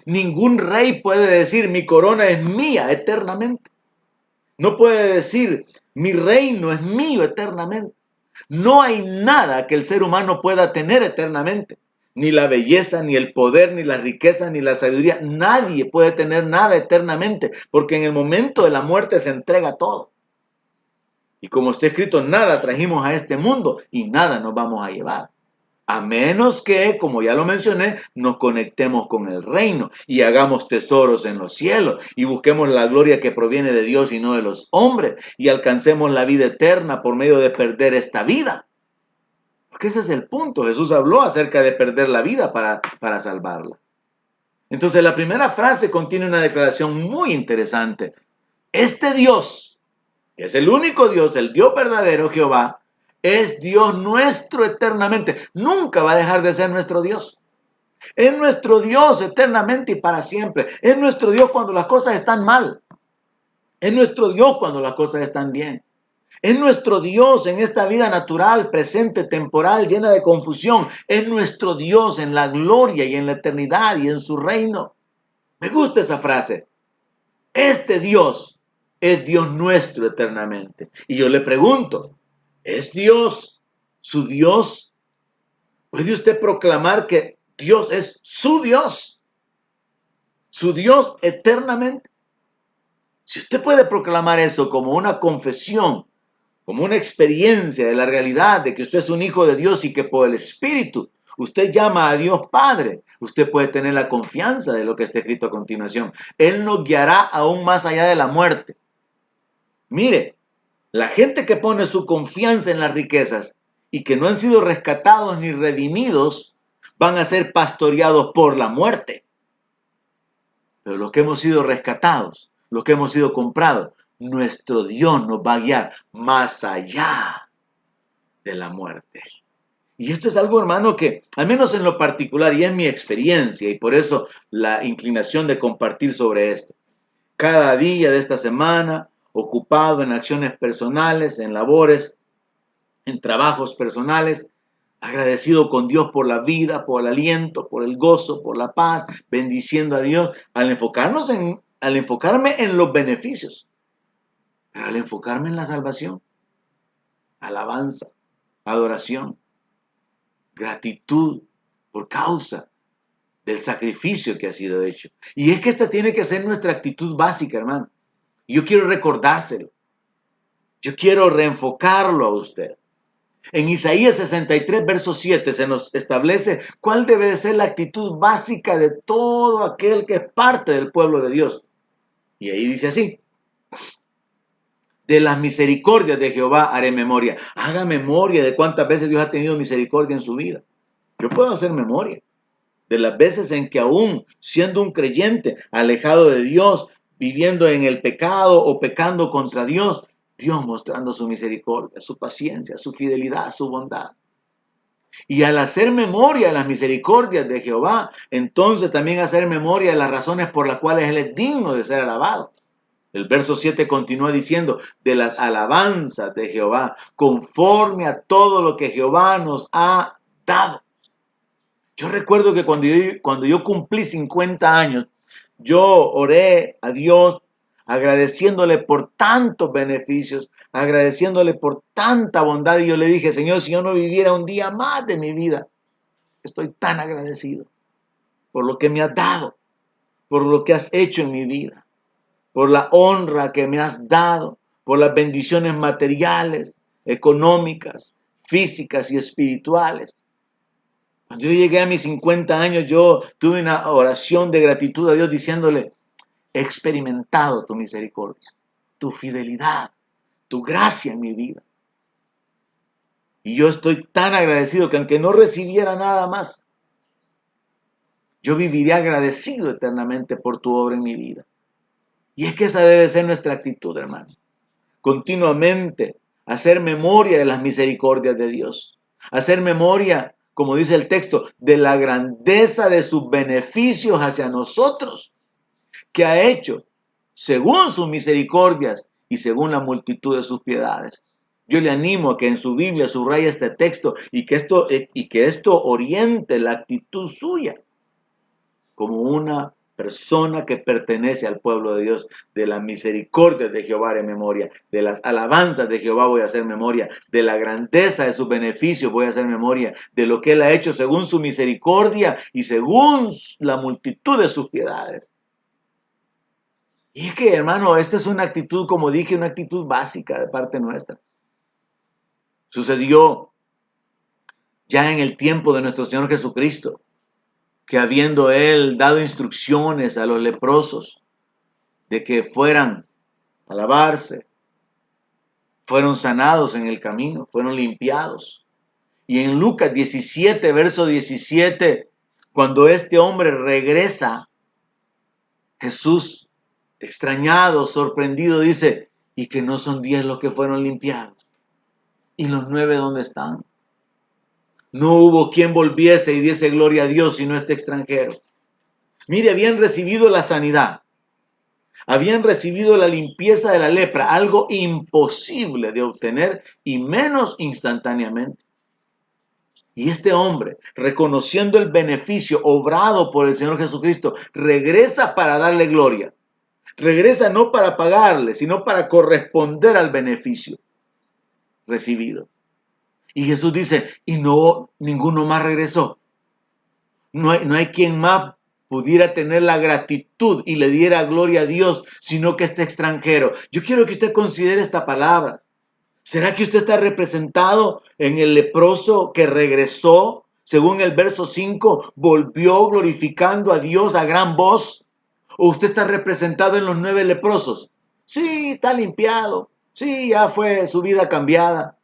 Ningún rey puede decir, mi corona es mía eternamente. No puede decir, mi reino es mío eternamente. No hay nada que el ser humano pueda tener eternamente. Ni la belleza, ni el poder, ni la riqueza, ni la sabiduría. Nadie puede tener nada eternamente, porque en el momento de la muerte se entrega todo. Y como está escrito, nada trajimos a este mundo y nada nos vamos a llevar. A menos que, como ya lo mencioné, nos conectemos con el reino y hagamos tesoros en los cielos y busquemos la gloria que proviene de Dios y no de los hombres y alcancemos la vida eterna por medio de perder esta vida. Porque ese es el punto. Jesús habló acerca de perder la vida para salvarla. Entonces la primera frase contiene una declaración muy interesante. Este Dios, que es el único Dios, el Dios verdadero, Jehová, es Dios nuestro eternamente. Nunca va a dejar de ser nuestro Dios. Es nuestro Dios eternamente y para siempre. Es nuestro Dios cuando las cosas están mal. Es nuestro Dios cuando las cosas están bien. Es nuestro Dios en esta vida natural, presente, temporal, llena de confusión. Es nuestro Dios en la gloria y en la eternidad y en su reino. Me gusta esa frase. Este Dios es Dios nuestro eternamente. Y yo le pregunto, ¿es Dios su Dios? ¿Puede usted proclamar que Dios es su Dios eternamente. Si usted puede proclamar eso como una confesión, como una experiencia de la realidad de que usted es un hijo de Dios y que por el Espíritu usted llama a Dios Padre, usted puede tener la confianza de lo que está escrito a continuación. Él nos guiará aún más allá de la muerte. Mire, la gente que pone su confianza en las riquezas y que no han sido rescatados ni redimidos, van a ser pastoreados por la muerte. Pero los que hemos sido rescatados, los que hemos sido comprados, nuestro Dios nos va a guiar más allá de la muerte. Y esto es algo, hermano, que al menos en lo particular y en mi experiencia, y por eso la inclinación de compartir sobre esto. Cada día de esta semana, ocupado en acciones personales, en labores, en trabajos personales, agradecido con Dios por la vida, por el aliento, por el gozo, por la paz, bendiciendo a Dios, al enfocarme en los beneficios, pero al enfocarme en la salvación, alabanza, adoración, gratitud por causa del sacrificio que ha sido hecho. Y es que esta tiene que ser nuestra actitud básica, hermano. Y yo quiero recordárselo. Yo quiero reenfocarlo a usted. En Isaías 63, verso 7, se nos establece cuál debe de ser la actitud básica de todo aquel que es parte del pueblo de Dios. Y ahí dice así: de las misericordias de Jehová haré memoria. Haga memoria de cuántas veces Dios ha tenido misericordia en su vida. Yo puedo hacer memoria de las veces en que aún siendo un creyente, alejado de Dios, viviendo en el pecado o pecando contra Dios, Dios mostrando su misericordia, su paciencia, su fidelidad, su bondad. Y al hacer memoria de las misericordias de Jehová, entonces también hacer memoria de las razones por las cuales Él es digno de ser alabado. El verso 7 continúa diciendo, de las alabanzas de Jehová, conforme a todo lo que Jehová nos ha dado. Yo recuerdo que cuando yo cumplí 50 años, yo oré a Dios agradeciéndole por tantos beneficios, agradeciéndole por tanta bondad. Y yo le dije, Señor, si yo no viviera un día más de mi vida, estoy tan agradecido por lo que me has dado, por lo que has hecho en mi vida, por la honra que me has dado, por las bendiciones materiales, económicas, físicas y espirituales. Cuando yo llegué a mis 50 años, yo tuve una oración de gratitud a Dios diciéndole, he experimentado tu misericordia, tu fidelidad, tu gracia en mi vida. Y yo estoy tan agradecido que aunque no recibiera nada más, yo viviré agradecido eternamente por tu obra en mi vida. Y es que esa debe ser nuestra actitud, hermano. Continuamente hacer memoria de las misericordias de Dios. Hacer memoria, como dice el texto, de la grandeza de sus beneficios hacia nosotros, que ha hecho según sus misericordias y según la multitud de sus piedades. Yo le animo a que en su Biblia subraye este texto y que esto oriente la actitud suya como una persona que pertenece al pueblo de Dios. De las misericordias de Jehová haré memoria, de las alabanzas de Jehová voy a hacer memoria, de la grandeza de sus beneficios voy a hacer memoria, de lo que Él ha hecho según su misericordia y según la multitud de sus piedades. Y es que, hermano, esta es una actitud, como dije, una actitud básica de parte nuestra. Sucedió ya en el tiempo de nuestro Señor Jesucristo, que habiendo Él dado instrucciones a los leprosos de que fueran a lavarse, fueron sanados en el camino, fueron limpiados. Y en Lucas 17, verso 17, cuando este hombre regresa, Jesús, extrañado, sorprendido, dice, ¿y que no son 10 los que fueron limpiados? ¿Y los 9 dónde están? No hubo quien volviese y diese gloria a Dios sino este extranjero. Mire, habían recibido la sanidad, habían recibido la limpieza de la lepra, algo imposible de obtener y menos instantáneamente. Y este hombre, reconociendo el beneficio obrado por el Señor Jesucristo, regresa para darle gloria. Regresa no para pagarle, sino para corresponder al beneficio recibido. Y Jesús dice, y no, ninguno más regresó. No hay quien más pudiera tener la gratitud y le diera gloria a Dios, sino que este extranjero. Yo quiero que usted considere esta palabra. ¿Será que usted está representado en el leproso que regresó? Según el verso 5, volvió glorificando a Dios a gran voz. ¿O usted está representado en los 9 leprosos? Sí, está limpiado. Sí, ya fue su vida cambiada.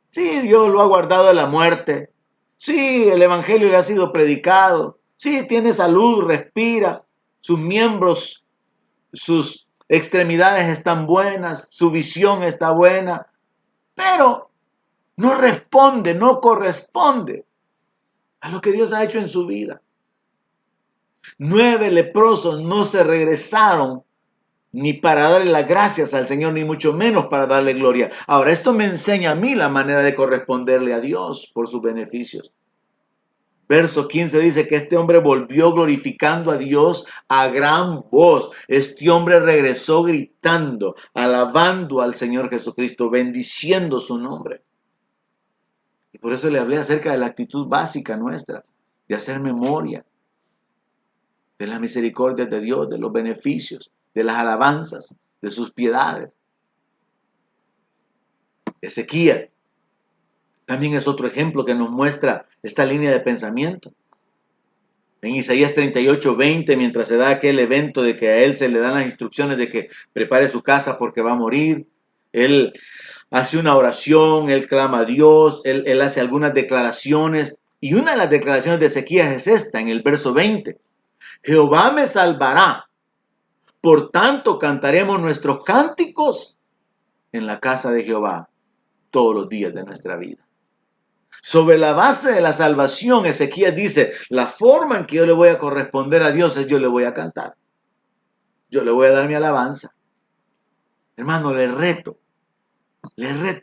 Sí, Dios lo ha guardado de la muerte. Sí, el evangelio le ha sido predicado. Sí, tiene salud, respira. Sus miembros, sus extremidades están buenas. Su visión está buena. Pero no responde, no corresponde a lo que Dios ha hecho en su vida. 9 leprosos no se regresaron ni para darle las gracias al Señor, ni mucho menos para darle gloria. Ahora, esto me enseña a mí la manera de corresponderle a Dios por sus beneficios. Verso 15 dice que este hombre volvió glorificando a Dios a gran voz. Este hombre regresó gritando, alabando al Señor Jesucristo, bendiciendo su nombre. Y por eso le hablé acerca de la actitud básica nuestra, de hacer memoria de la misericordia de Dios, de los beneficios, de las alabanzas, de sus piedades. Ezequías también es otro ejemplo que nos muestra esta línea de pensamiento. En Isaías 38:20, mientras se da aquel evento de que a él se le dan las instrucciones de que prepare su casa porque va a morir, él hace una oración, él clama a Dios, él hace algunas declaraciones, y una de las declaraciones de Ezequías es esta, en el verso 20. Jehová me salvará, por tanto cantaremos nuestros cánticos en la casa de Jehová todos los días de nuestra vida. Sobre la base de la salvación, Ezequías dice, la forma en que yo le voy a corresponder a Dios es yo le voy a cantar. Yo le voy a dar mi alabanza. Hermano, le reto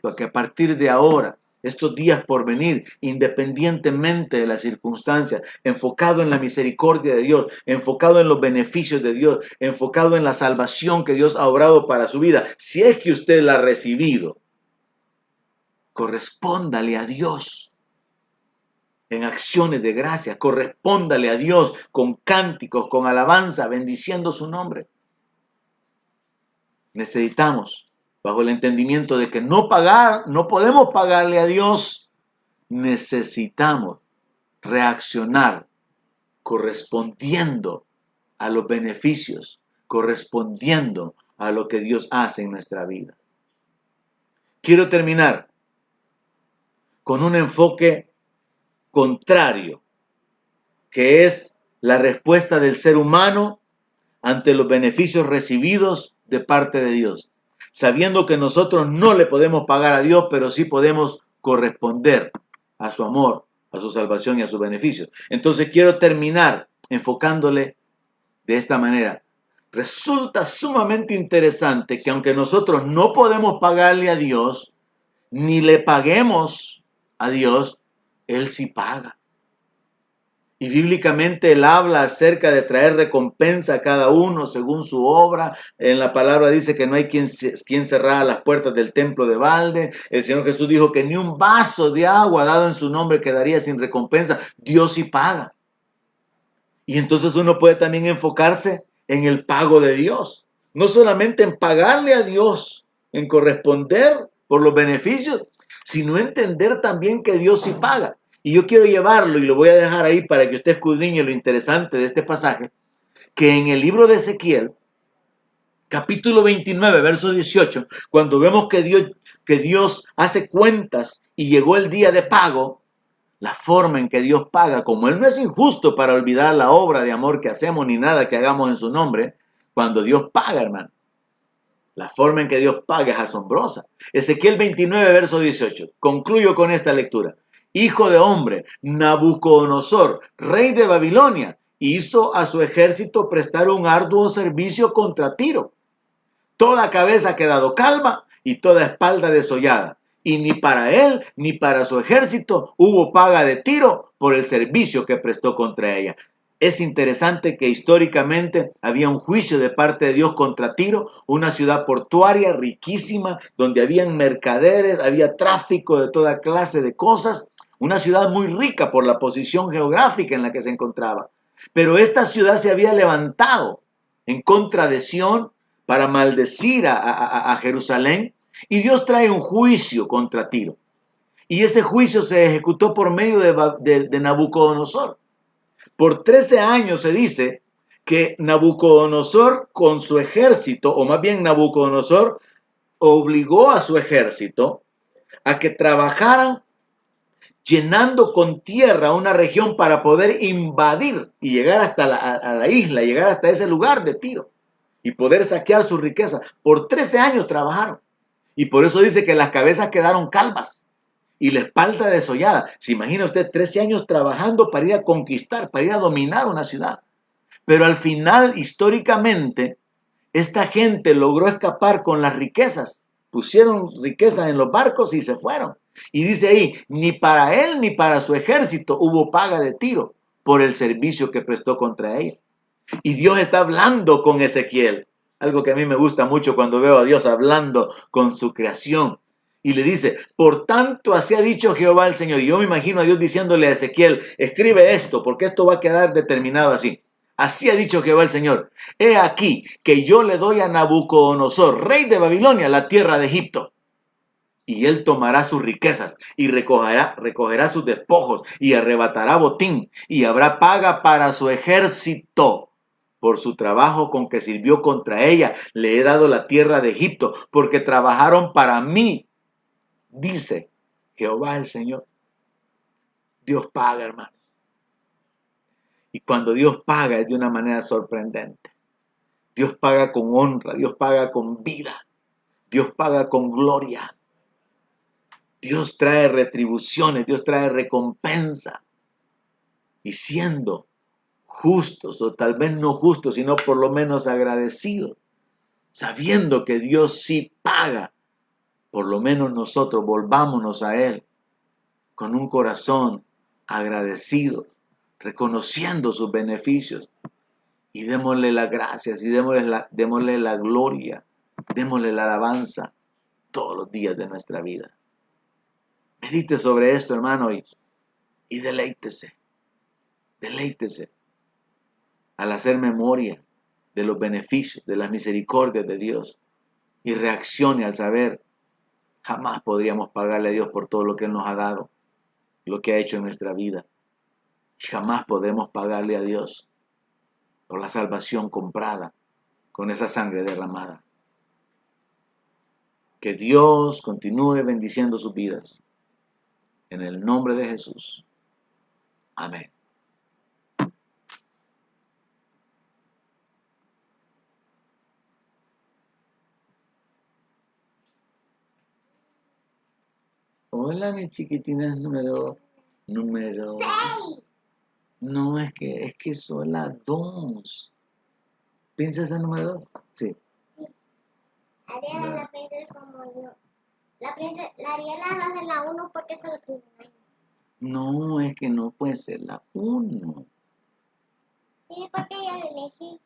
a que a partir de ahora, estos días por venir, independientemente de las circunstancias, enfocado en la misericordia de Dios, enfocado en los beneficios de Dios, enfocado en la salvación que Dios ha obrado para su vida, si es que usted la ha recibido, correspóndale a Dios en acciones de gracia, correspóndale a Dios con cánticos, con alabanza, bendiciendo su nombre. Necesitamos, bajo el entendimiento de que no podemos pagarle a Dios, necesitamos reaccionar correspondiendo a los beneficios, correspondiendo a lo que Dios hace en nuestra vida. Quiero terminar con un enfoque contrario, que es la respuesta del ser humano ante los beneficios recibidos de parte de Dios, sabiendo que nosotros no le podemos pagar a Dios, pero sí podemos corresponder a su amor, a su salvación y a sus beneficios. Entonces quiero terminar enfocándole de esta manera. Resulta sumamente interesante que aunque nosotros no podemos pagarle a Dios, ni le paguemos a Dios, Él sí paga. Y bíblicamente Él habla acerca de traer recompensa a cada uno según su obra. En la palabra dice que no hay quien cerrara las puertas del templo de balde. El Señor Jesús dijo que ni un vaso de agua dado en su nombre quedaría sin recompensa. Dios sí paga. Y entonces uno puede también enfocarse en el pago de Dios. No solamente en pagarle a Dios, en corresponder por los beneficios, sino entender también que Dios sí paga. Y yo quiero llevarlo y lo voy a dejar ahí para que usted escudriñe lo interesante de este pasaje, que en el libro de Ezequiel, capítulo 29, verso 18, cuando vemos que Dios hace cuentas y llegó el día de pago, la forma en que Dios paga, como Él no es injusto para olvidar la obra de amor que hacemos ni nada que hagamos en su nombre, cuando Dios paga, hermano, la forma en que Dios paga es asombrosa. Ezequiel 29, verso 18. Concluyo con esta lectura. Hijo de hombre, Nabucodonosor, rey de Babilonia, hizo a su ejército prestar un arduo servicio contra Tiro. Toda cabeza ha quedado calva y toda espalda desollada. Y ni para él ni para su ejército hubo paga de Tiro por el servicio que prestó contra ella. Es interesante que históricamente había un juicio de parte de Dios contra Tiro, una ciudad portuaria riquísima, donde habían mercaderes, había tráfico de toda clase de cosas, una ciudad muy rica por la posición geográfica en la que se encontraba. Pero esta ciudad se había levantado en contra de Sión para maldecir a Jerusalén, y Dios trae un juicio contra Tiro. Y ese juicio se ejecutó por medio de Nabucodonosor. Por 13 años se dice que Nabucodonosor con su ejército, o más bien Nabucodonosor, obligó a su ejército a que trabajaran llenando con tierra una región para poder invadir y llegar hasta la isla, llegar hasta ese lugar de Tiro y poder saquear sus riquezas. Por 13 años trabajaron. Y por eso dice que las cabezas quedaron calvas y la espalda desollada. ¿Se imagina usted 13 años trabajando para ir a conquistar, para ir a dominar una ciudad? Pero al final, históricamente, esta gente logró escapar con las riquezas. Pusieron riquezas en los barcos y se fueron. Y dice ahí, ni para él ni para su ejército hubo paga de Tiro por el servicio que prestó contra ella. Y Dios está hablando con Ezequiel. Algo que a mí me gusta mucho cuando veo a Dios hablando con su creación. Y le dice, por tanto así ha dicho Jehová el Señor. Y yo me imagino a Dios diciéndole a Ezequiel, escribe esto, porque esto va a quedar determinado así. Así ha dicho Jehová el Señor. He aquí que yo le doy a Nabucodonosor, rey de Babilonia, la tierra de Egipto. Y él tomará sus riquezas y recogerá sus despojos y arrebatará botín y habrá paga para su ejército. Por su trabajo con que sirvió contra ella, le he dado la tierra de Egipto, porque trabajaron para mí, dice Jehová el Señor. Dios paga, hermanos. Y cuando Dios paga es de una manera sorprendente. Dios paga con honra, Dios paga con vida, Dios paga con gloria. Dios trae retribuciones, Dios trae recompensa. Y siendo justos, o tal vez no justos, sino por lo menos agradecidos, sabiendo que Dios sí paga, por lo menos nosotros volvámonos a Él con un corazón agradecido, reconociendo sus beneficios, y démosle las gracias y démosle la gloria, démosle la alabanza todos los días de nuestra vida. Medite sobre esto, hermano, y deleítese al hacer memoria de los beneficios, de las misericordias de Dios, y reaccione al saber, jamás podríamos pagarle a Dios por todo lo que Él nos ha dado, lo que ha hecho en nuestra vida. Jamás podremos pagarle a Dios por la salvación comprada con esa sangre derramada. Que Dios continúe bendiciendo sus vidas. En el nombre de Jesús. Amén. Hola, mi chiquitina, número. No, es que son las 2. ¿Princesa número 2? Sí. Ariela es la princesa como yo. La Ariela va a ser la 1 porque solo tiene un año. No, es que no puede ser la 1. Sí, porque ella la elegí.